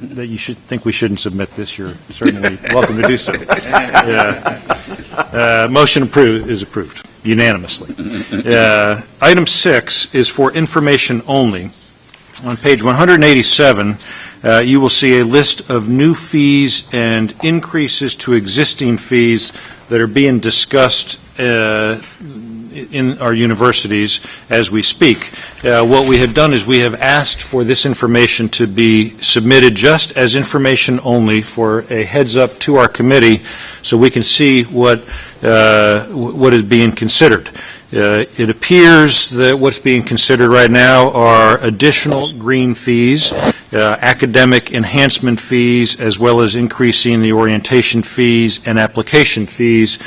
Speaker 2: that you should think we shouldn't submit this, you're certainly welcome to do so. Motion is approved unanimously. Item 6 is for information only. On page 187, you will see a list of new fees and increases to existing fees that are being discussed in our universities as we speak. What we have done is we have asked for this information to be submitted just as information only for a heads up to our committee so we can see what is being considered. It appears that what's being considered right now are additional green fees, academic enhancement fees, as well as increasing the orientation fees and application fees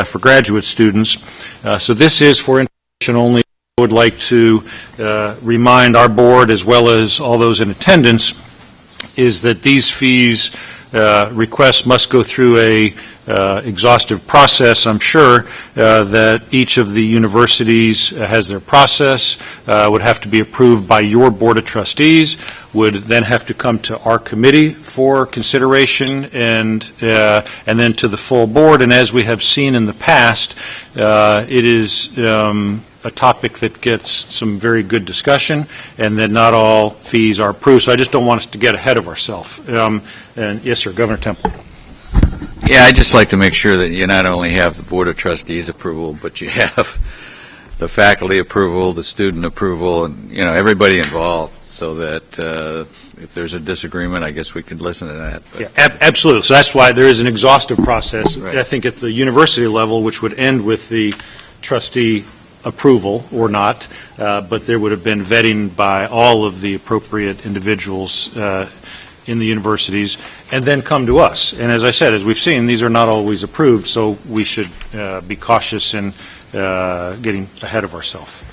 Speaker 2: for graduate students. So this is for information only. I would like to remind our board, as well as all those in attendance, is that these fees requests must go through a exhaustive process. I'm sure that each of the universities has their process, would have to be approved by your Board of Trustees, would then have to come to our committee for consideration and then to the full board. And as we have seen in the past, it is a topic that gets some very good discussion, and that not all fees are approved. So I just don't want us to get ahead of ourselves. And yes, sir, Governor Temple.
Speaker 19: Yeah, I'd just like to make sure that you not only have the Board of Trustees approval, but you have the faculty approval, the student approval, and, everybody involved, so that if there's a disagreement, I guess we could listen to that. But.
Speaker 2: Yeah, absolutely. So that's why there is an exhaustive process,
Speaker 19: Right.
Speaker 2: I think, at the university level, which would end with the trustee approval or not, but there would have been vetting by all of the appropriate individuals in the universities, and then come to us. And as I said, as we've seen, these are not always approved, so we should be cautious in getting ahead of ourselves.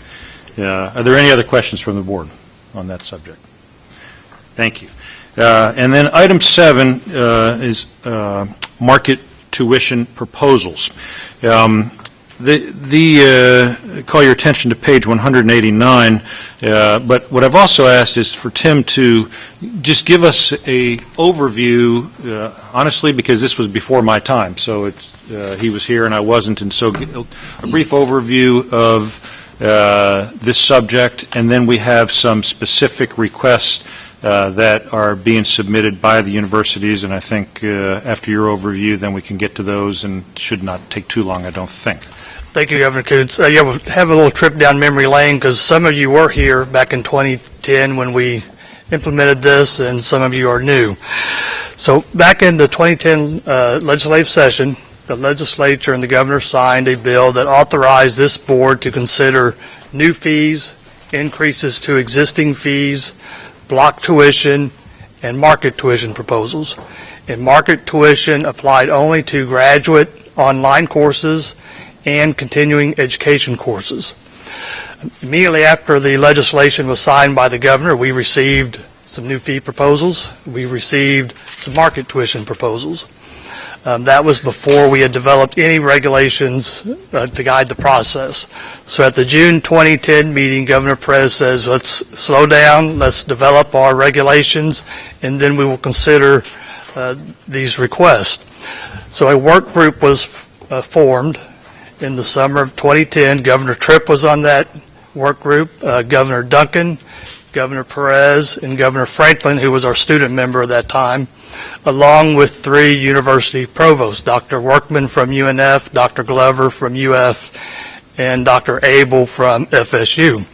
Speaker 2: Are there any other questions from the board on that subject? Thank you. And then item 7 is market tuition proposals. Call your attention to page 189, but what I've also asked is for Tim to just give us a overview, honestly, because this was before my time, so he was here and I wasn't, and so a brief overview of this subject, and then we have some specific requests that are being submitted by the universities, and I think after your overview, then we can get to those, and should not take too long, I don't think.
Speaker 6: Thank you, Governor Coons. Yeah, we'll have a little trip down memory lane because some of you were here back in 2010 when we implemented this, and some of you are new. So back in the 2010 legislative session, the legislature and the governor signed a bill that authorized this board to consider new fees, increases to existing fees, block tuition, and market tuition proposals. And market tuition applied only to graduate online courses and continuing education courses. Immediately after the legislation was signed by the governor, we received some new fee proposals. We received some market tuition proposals. That was before we had developed any regulations to guide the process. So at the June 2010 meeting, Governor Perez says, let's slow down, let's develop our regulations, and then we will consider these requests. So a work group was formed in the summer of 2010. Governor Tripp was on that work group, Governor Duncan, Governor Perez, and Governor Franklin, who was our student member at that time, along with 3 university provosts, Dr. Workman from UNF, Dr. Glover from UF, and Dr. Abel from FSU.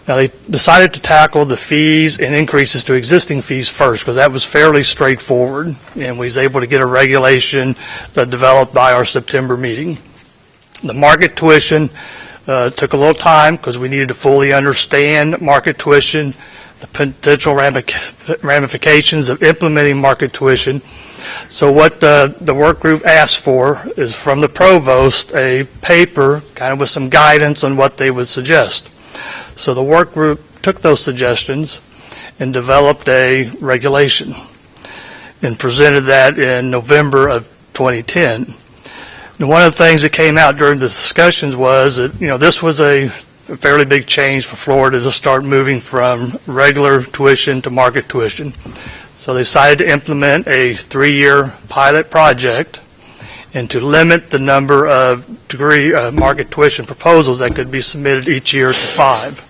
Speaker 6: Now, they decided to tackle the fees and increases to existing fees first, because that was fairly straightforward, and we was able to get a regulation developed by our September meeting. The market tuition took a little time because we needed to fully understand market tuition, the potential ramifications of implementing market tuition. So what the work group asked for is from the provost a paper kind of with some guidance on what they would suggest. So the work group took those suggestions and developed a regulation and presented that in November of 2010. And one of the things that came out during the discussions was that, this was a fairly big change for Florida to start moving from regular tuition to market tuition. So they decided to implement a 3-year pilot project and to limit the number of market tuition proposals that could be submitted each year to 5.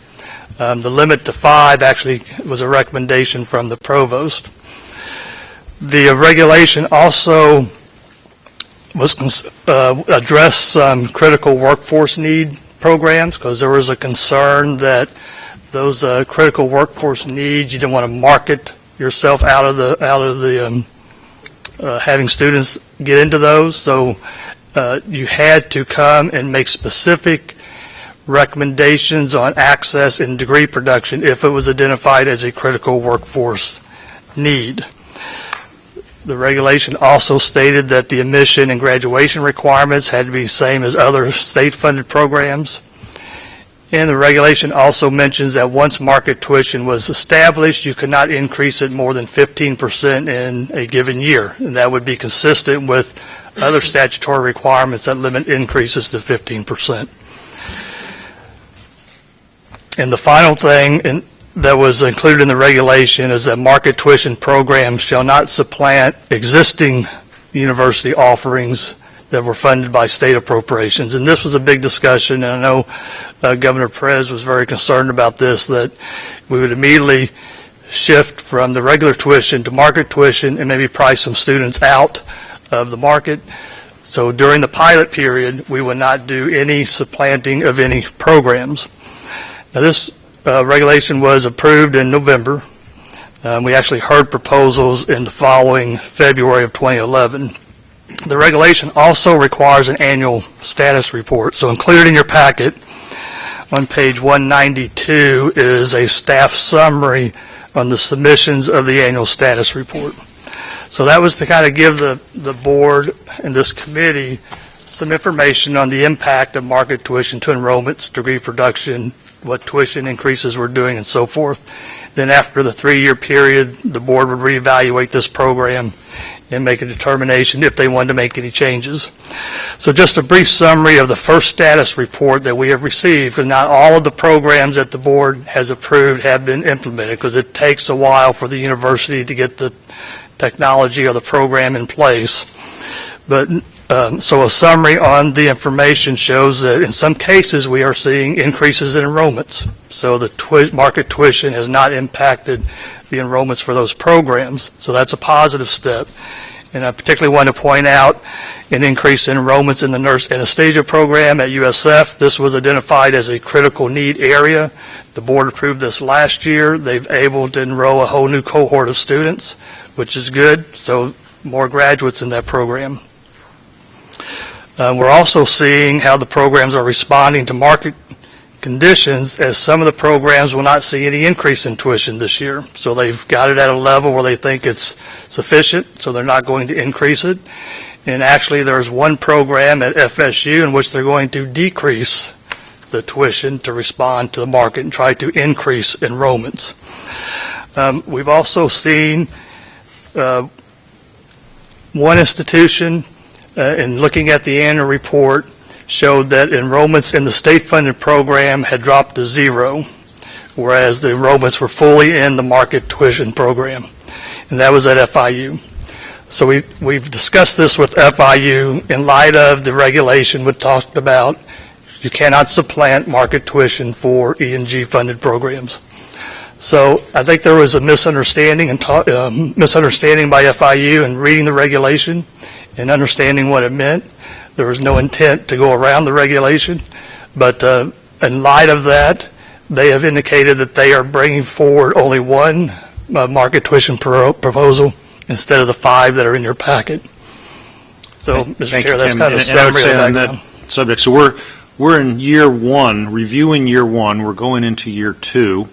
Speaker 6: The limit to 5 actually was a recommendation from the provost. The regulation also address some critical workforce need programs, because there was a concern that those critical workforce needs, you didn't want to market yourself out of the having students get into those. So you had to come and make specific recommendations on access and degree production if it was identified as a critical workforce need. The regulation also stated that the admission and graduation requirements had to be the same as other state-funded programs. And the regulation also mentions that once market tuition was established, you could not increase it more than 15% in a given year. And that would be consistent with other statutory requirements that limit increases to 15%. And the final thing that was included in the regulation is that market tuition programs shall not supplant existing university offerings that were funded by state appropriations. And this was a big discussion, and I know Governor Perez was very concerned about this, that we would immediately shift from the regular tuition to market tuition and maybe price some students out of the market. So during the pilot period, we would not do any supplanting of any programs. Now, this regulation was approved in November. We actually heard proposals in the following February of 2011. The regulation also requires an annual status report. So included in your packet on page 192 is a staff summary on the submissions of the annual status report. So that was to kind of give the board and this committee some information on the impact of market tuition to enrollments, degree production, what tuition increases we're doing, and so forth. Then after the 3-year period, the board would reevaluate this program and make a determination if they wanted to make any changes. So just a brief summary of the first status report that we have received, because not all of the programs that the board has approved have been implemented, because it takes a while for the university to get the technology or the program in place. But so a summary on the information shows that in some cases we are seeing increases in enrollments. So the market tuition has not impacted the enrollments for those programs. So that's a positive step. And I particularly want to point out an increase in enrollments in the nurse anesthesia program at USF. This was identified as a critical need area. The board approved this last year. They've able to enroll a whole new cohort of students, which is good. So more graduates in that program. We're also seeing how the programs are responding to market conditions, as some of the programs will not see any increase in tuition this year. So they've got it at a level where they think it's sufficient, so they're not going to increase it. And actually, there's one program at FSU in which they're going to decrease the tuition to respond to the market and try to increase enrollments. We've also seen one institution, in looking at the annual report, showed that enrollments in the state-funded program had dropped to 0, whereas the enrollments were fully in the market tuition program, and that was at FIU. So we've discussed this with FIU in light of the regulation we talked about. You cannot supplant market tuition for E&G funded programs. So I think there was a misunderstanding misunderstanding by FIU in reading the regulation and understanding what it meant. There was no intent to go around the regulation, but in light of that, they have indicated that they are bringing forward only one market tuition proposal instead of the 5 that are in your packet. So, Mr. Chair, that's kind of a summary of
Speaker 2: on
Speaker 6: that.
Speaker 2: that subject. So we're in year 1, reviewing year 1. We're going into year 2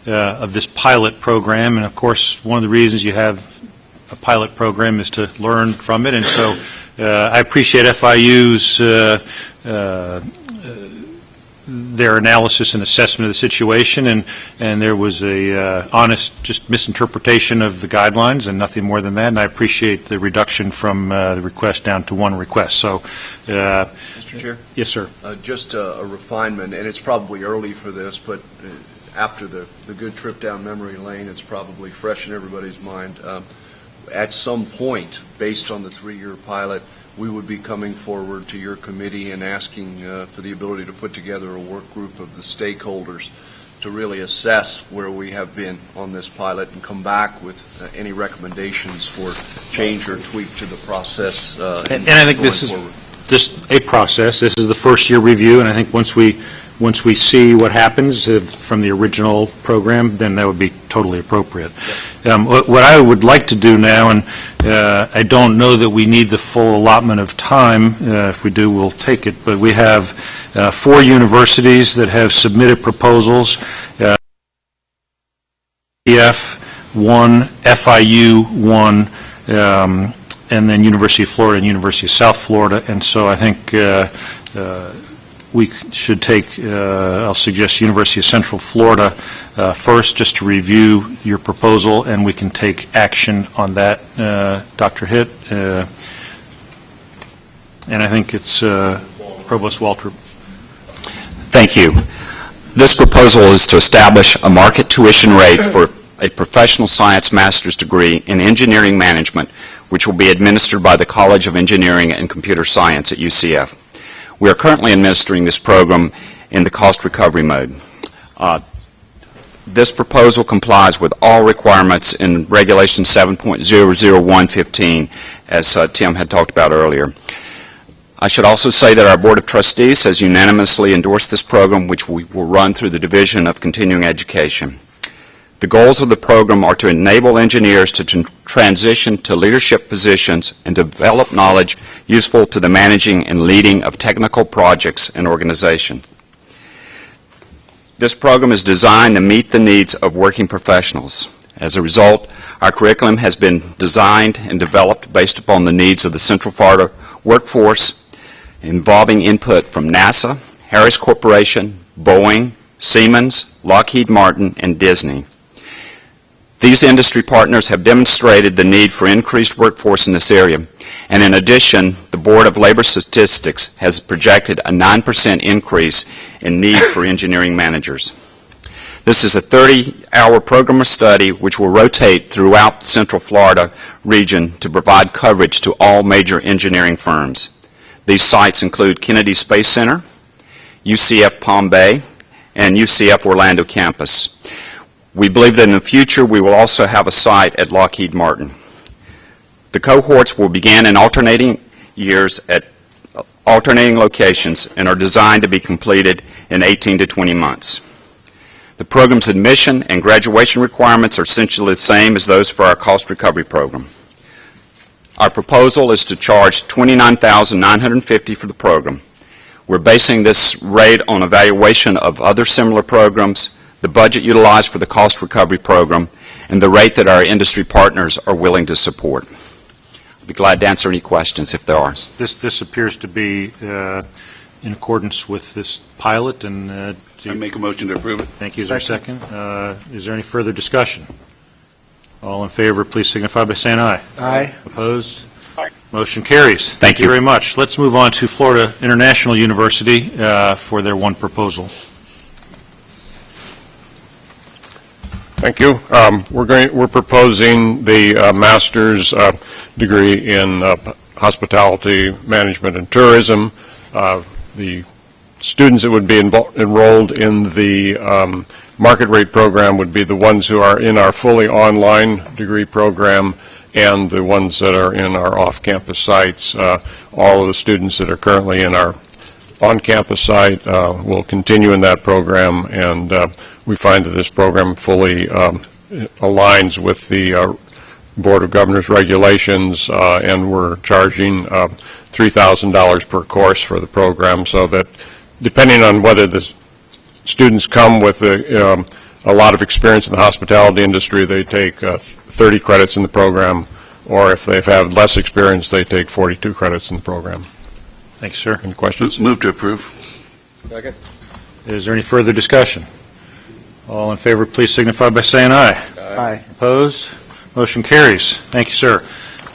Speaker 2: of this pilot program, and of course, one of the reasons you have a pilot program is to learn from it. And so, I appreciate FIU's their analysis and assessment of the situation, and there was a honest just misinterpretation of the guidelines and nothing more than that, and I appreciate the reduction from the request down to 1 request. So,
Speaker 5: Mr. Chair?
Speaker 2: Yes, sir.
Speaker 5: Just a refinement, and it's probably early for this, but after the good trip down memory lane, it's probably fresh in everybody's mind. At some point, based on the 3-year pilot, we would be coming forward to your committee and asking for the ability to put together a work group of the stakeholders to really assess where we have been on this pilot and come back with any recommendations for change or tweak to the process.
Speaker 2: And I think this is just a process. This is the first year review, and I think once we see what happens from the original program, then that would be totally appropriate. What I would like to do now, and I don't know that we need the full allotment of time. If we do, we'll take it. But we have 4 universities that have submitted proposals. EF 1, FIU 1, and then University of Florida and University of South Florida. And so I think we should take, I'll suggest University of Central Florida first, just to review your proposal, and we can take action on that, Dr. Hitt. And I think it's Provost Waltrip.
Speaker 20: Thank you. This proposal is to establish a market tuition rate for a professional science master's degree in engineering management, which will be administered by the College of Engineering and Computer Science at UCF. We are currently administering this program in the cost recovery mode. This proposal complies with all requirements in Regulation 7.00115, as Tim had talked about earlier. I should also say that our Board of Trustees has unanimously endorsed this program, which we will run through the Division of Continuing Education. The goals of the program are to enable engineers to transition to leadership positions and develop knowledge useful to the managing and leading of technical projects and organizations. This program is designed to meet the needs of working professionals. As a result, our curriculum has been designed and developed based upon the needs of the Central Florida workforce, involving input from NASA, Harris Corporation, Boeing, Siemens, Lockheed Martin, and Disney. These industry partners have demonstrated the need for increased workforce in this area, and in addition, the Board of Labor Statistics has projected a 9% increase in need for engineering managers. This is a 30-hour program or study which will rotate throughout the Central Florida region to provide coverage to all major engineering firms. These sites include Kennedy Space Center, UCF Palm Bay, and UCF Orlando campus. We believe that in the future we will also have a site at Lockheed Martin. The cohorts will begin in alternating years at alternating locations and are designed to be completed in 18 to 20 months. The program's admission and graduation requirements are essentially the same as those for our cost recovery program. Our proposal is to charge $29,950 for the program. We're basing this rate on evaluation of other similar programs, the budget utilized for the cost recovery program, and the rate that our industry partners are willing to support. I'll be glad to answer any questions if there are.
Speaker 2: This appears to be in accordance with this pilot, and
Speaker 1: I make a motion to approve it.
Speaker 2: Thank you. Is there a second? Is there any further discussion? All in favor, please signify by saying aye.
Speaker 16: Aye.
Speaker 2: Opposed? Aye. Motion carries.
Speaker 20: Thank you.
Speaker 2: Very much. Let's move on to Florida International University for their one proposal.
Speaker 21: Thank you. We're proposing the master's degree in hospitality management and tourism. The students that would be enrolled in the market rate program would be the ones who are in our fully online degree program and the ones that are in our off-campus sites. All of the students that are currently in our on-campus site will continue in that program, and we find that this program fully aligns with the Board of Governors regulations, and we're charging $3,000 per course for the program, so that depending on whether the students come with a lot of experience in the hospitality industry, they take 30 credits in the program, or if they've had less experience, they take 42 credits in the program.
Speaker 2: Thanks, sir.
Speaker 21: Any questions?
Speaker 1: Move to approve.
Speaker 21: Second.
Speaker 2: Is there any further discussion? All in favor, please signify by saying aye.
Speaker 16: Aye.
Speaker 2: Opposed? Motion carries. Thank you, sir.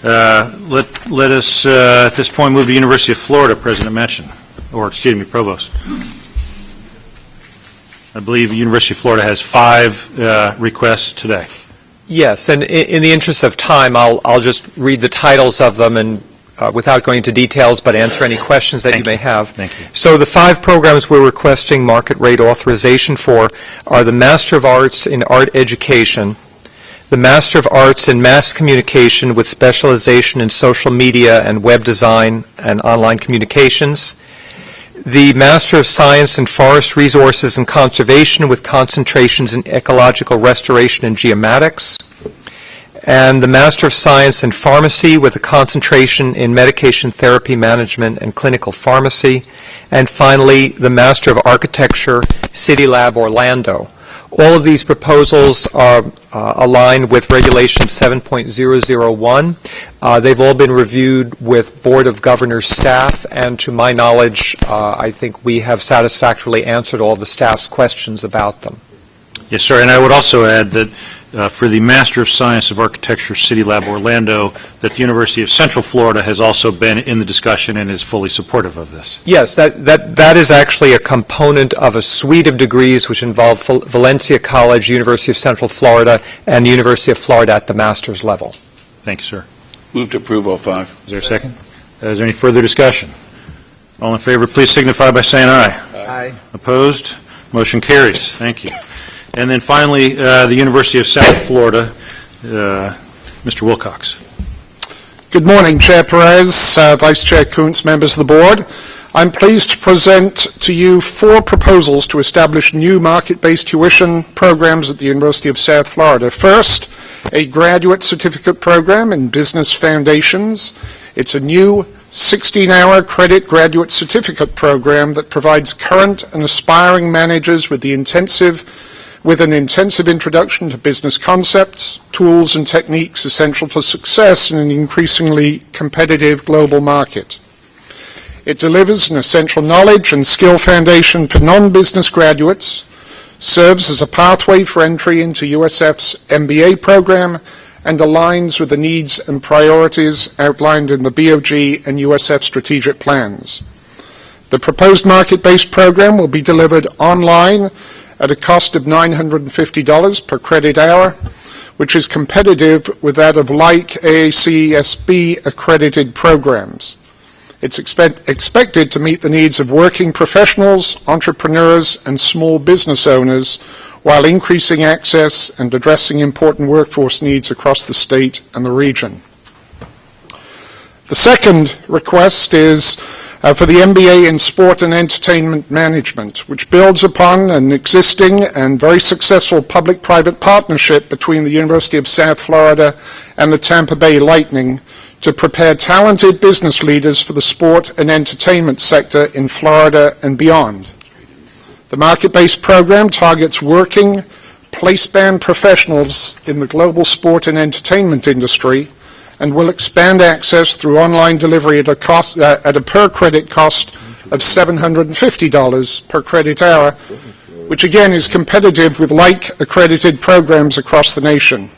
Speaker 2: Let us, at this point, move to University of Florida, President mentioned, or, excuse me, Provost. I believe University of Florida has 5 requests today.
Speaker 9: Yes, and in the interest of time, I'll just read the titles of them and without going into details, but answer any questions that you may have.
Speaker 2: Thank you.
Speaker 9: So the 5 programs we're requesting market rate authorization for are the Master of Arts in Art Education, the Master of Arts in Mass Communication with specialization in social media and web design and online communications, the Master of Science in Forest Resources and Conservation with concentrations in ecological restoration and geomatics, and the Master of Science in Pharmacy with a concentration in medication therapy management and clinical pharmacy, and finally, the Master of Architecture, City Lab Orlando. All of these proposals are aligned with Regulation 7.001. They've all been reviewed with Board of Governors staff, and to my knowledge, I think we have satisfactorily answered all the staff's questions about them.
Speaker 2: Yes, sir, and I would also add that for the Master of Science of Architecture, City Lab Orlando, that the University of Central Florida has also been in the discussion and is fully supportive of this.
Speaker 9: Yes, that is actually a component of a suite of degrees which involve Valencia College, University of Central Florida, and the University of Florida at the master's level.
Speaker 2: Thank you, sir.
Speaker 1: Move to approve all 5.
Speaker 2: Is there a second? Is there any further discussion? All in favor, please signify by saying aye.
Speaker 16: Aye.
Speaker 2: Opposed? Motion carries. Thank you. And then finally, the University of South Florida, Mr. Wilcox.
Speaker 22: Good morning, Chair Perez, Vice Chair Kuntz, members of the board. I'm pleased to present to you 4 proposals to establish new market-based tuition programs at the University of South Florida. First, a graduate certificate program in business foundations. It's a new 16-hour credit graduate certificate program that provides current and aspiring managers with an intensive introduction to business concepts, tools, and techniques essential to success in an increasingly competitive global market. It delivers an essential knowledge and skill foundation for non-business graduates, serves as a pathway for entry into USF's MBA program, and aligns with the needs and priorities outlined in the BOG and USF strategic plans. The proposed market-based program will be delivered online at a cost of $950 per credit hour, which is competitive with that of like AACSB accredited programs. It's expected to meet the needs of working professionals, entrepreneurs, and small business owners while increasing access and addressing important workforce needs across the state and the region. The second request is for the MBA in Sport and Entertainment Management, which builds upon an existing and very successful public-private partnership between the University of South Florida and the Tampa Bay Lightning to prepare talented business leaders for the sport and entertainment sector in Florida and beyond. The market-based program targets working, place-bound professionals in the global sport and entertainment industry and will expand access through online delivery at a per-credit cost of $750 per credit hour, which again is competitive with like accredited programs across the nation.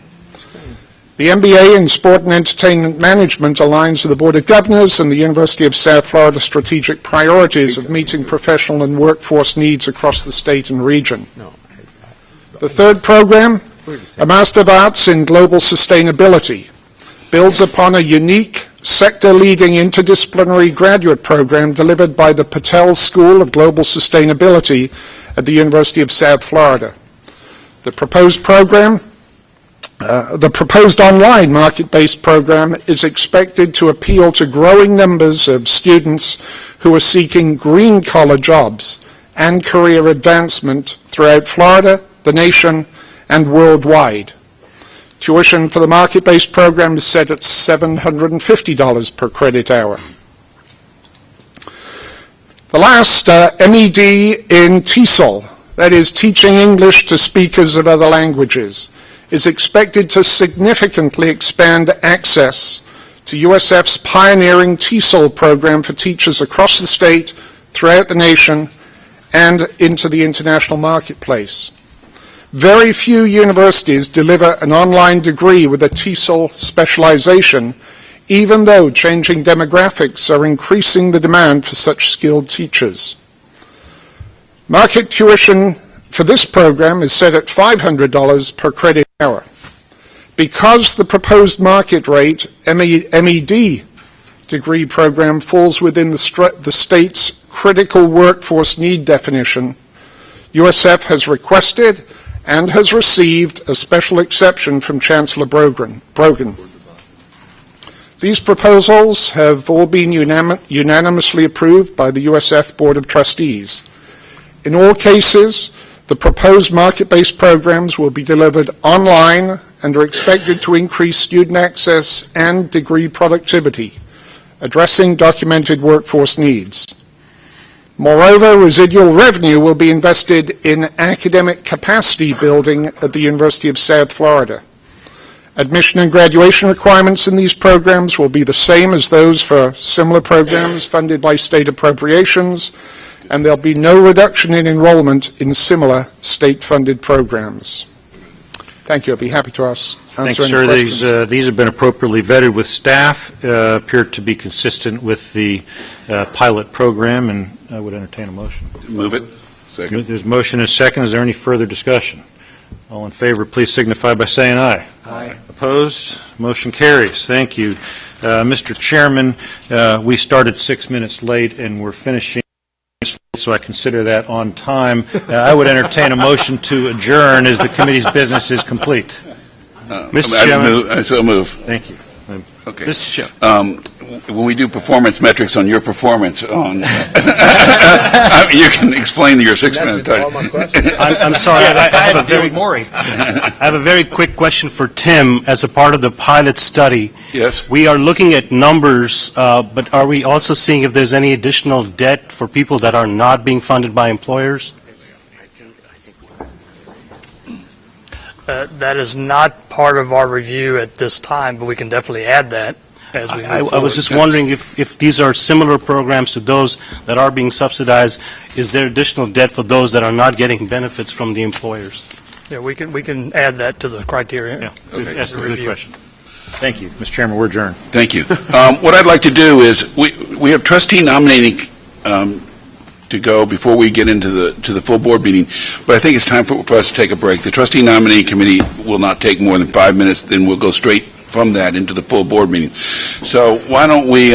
Speaker 22: The MBA in Sport and Entertainment Management aligns with the Board of Governors and the University of South Florida strategic priorities of meeting professional and workforce needs across the state and region. The third program, a Master of Arts in Global Sustainability, builds upon a unique sector-leading interdisciplinary graduate program delivered by the Patel School of Global Sustainability at the University of South Florida. The proposed program, the proposed online market-based program is expected to appeal to growing numbers of students who are seeking green-collar jobs and career advancement throughout Florida, the nation, and worldwide. Tuition for the market-based program is set at $750 per credit hour. The last, MED in TESOL, that is Teaching English to Speakers of Other Languages, is expected to significantly expand access to USF's pioneering TESOL program for teachers across the state, throughout the nation, and into the international marketplace. Very few universities deliver an online degree with a TESOL specialization, even though changing demographics are increasing the demand for such skilled teachers. Market tuition for this program is set at $500 per credit hour. Because the proposed market rate MED degree program falls within the state's critical workforce need definition, USF has requested and has received a special exception from Chancellor Brogan. These proposals have all been unanimously approved by the USF Board of Trustees. In all cases, the proposed market-based programs will be delivered online and are expected to increase student access and degree productivity, addressing documented workforce needs. Moreover, residual revenue will be invested in academic capacity building at the University of South Florida. Admission and graduation requirements in these programs will be the same as those for similar programs funded by state appropriations, and there'll be no reduction in enrollment in similar state-funded programs. Thank you. I'll be happy to answer
Speaker 2: Thanks,
Speaker 22: any
Speaker 2: sir.
Speaker 22: questions.
Speaker 2: These have been appropriately vetted with staff, appear to be consistent with the pilot program, and I would entertain a motion.
Speaker 1: Move it. Second.
Speaker 2: There's a motion and a second. Is there any further discussion? All in favor, please signify by saying aye.
Speaker 16: Aye.
Speaker 2: Opposed? Motion carries. Thank you. Mr. Chairman, we started 6 minutes late, and we're finishing, so I consider that on time. I would entertain a motion to adjourn as the committee's business is complete.
Speaker 1: Mr. Chairman. I so move.
Speaker 2: Thank you.
Speaker 1: Okay. Mr. Chairman. When we do performance metrics on your performance on, you can explain your 6 minute time.
Speaker 17: I'm sorry, I have a very quick question for Tim. As a part of the pilot study,
Speaker 1: yes,
Speaker 17: we are looking at numbers, but are we also seeing if there's any additional debt for people that are not being funded by employers?
Speaker 6: That is not part of our review at this time, but we can definitely add that as we move forward.
Speaker 17: I was just wondering if these are similar programs to those that are being subsidized, is there additional debt for those that are not getting benefits from the employers?
Speaker 6: Yeah, we can add that to the criteria.
Speaker 2: Yeah, that's a good question. Thank you. Mr. Chairman, we're adjourned.
Speaker 1: Thank you. What I'd like to do is, we have trustee nominating to go before we get into the full board meeting, but I think it's time for us to take a break. The trustee nominating committee will not take more than 5 minutes, then we'll go straight from that into the full board meeting. So why don't we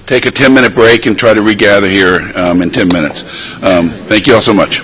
Speaker 1: take a 10-minute break and try to regather here in 10 minutes. Thank you all so much.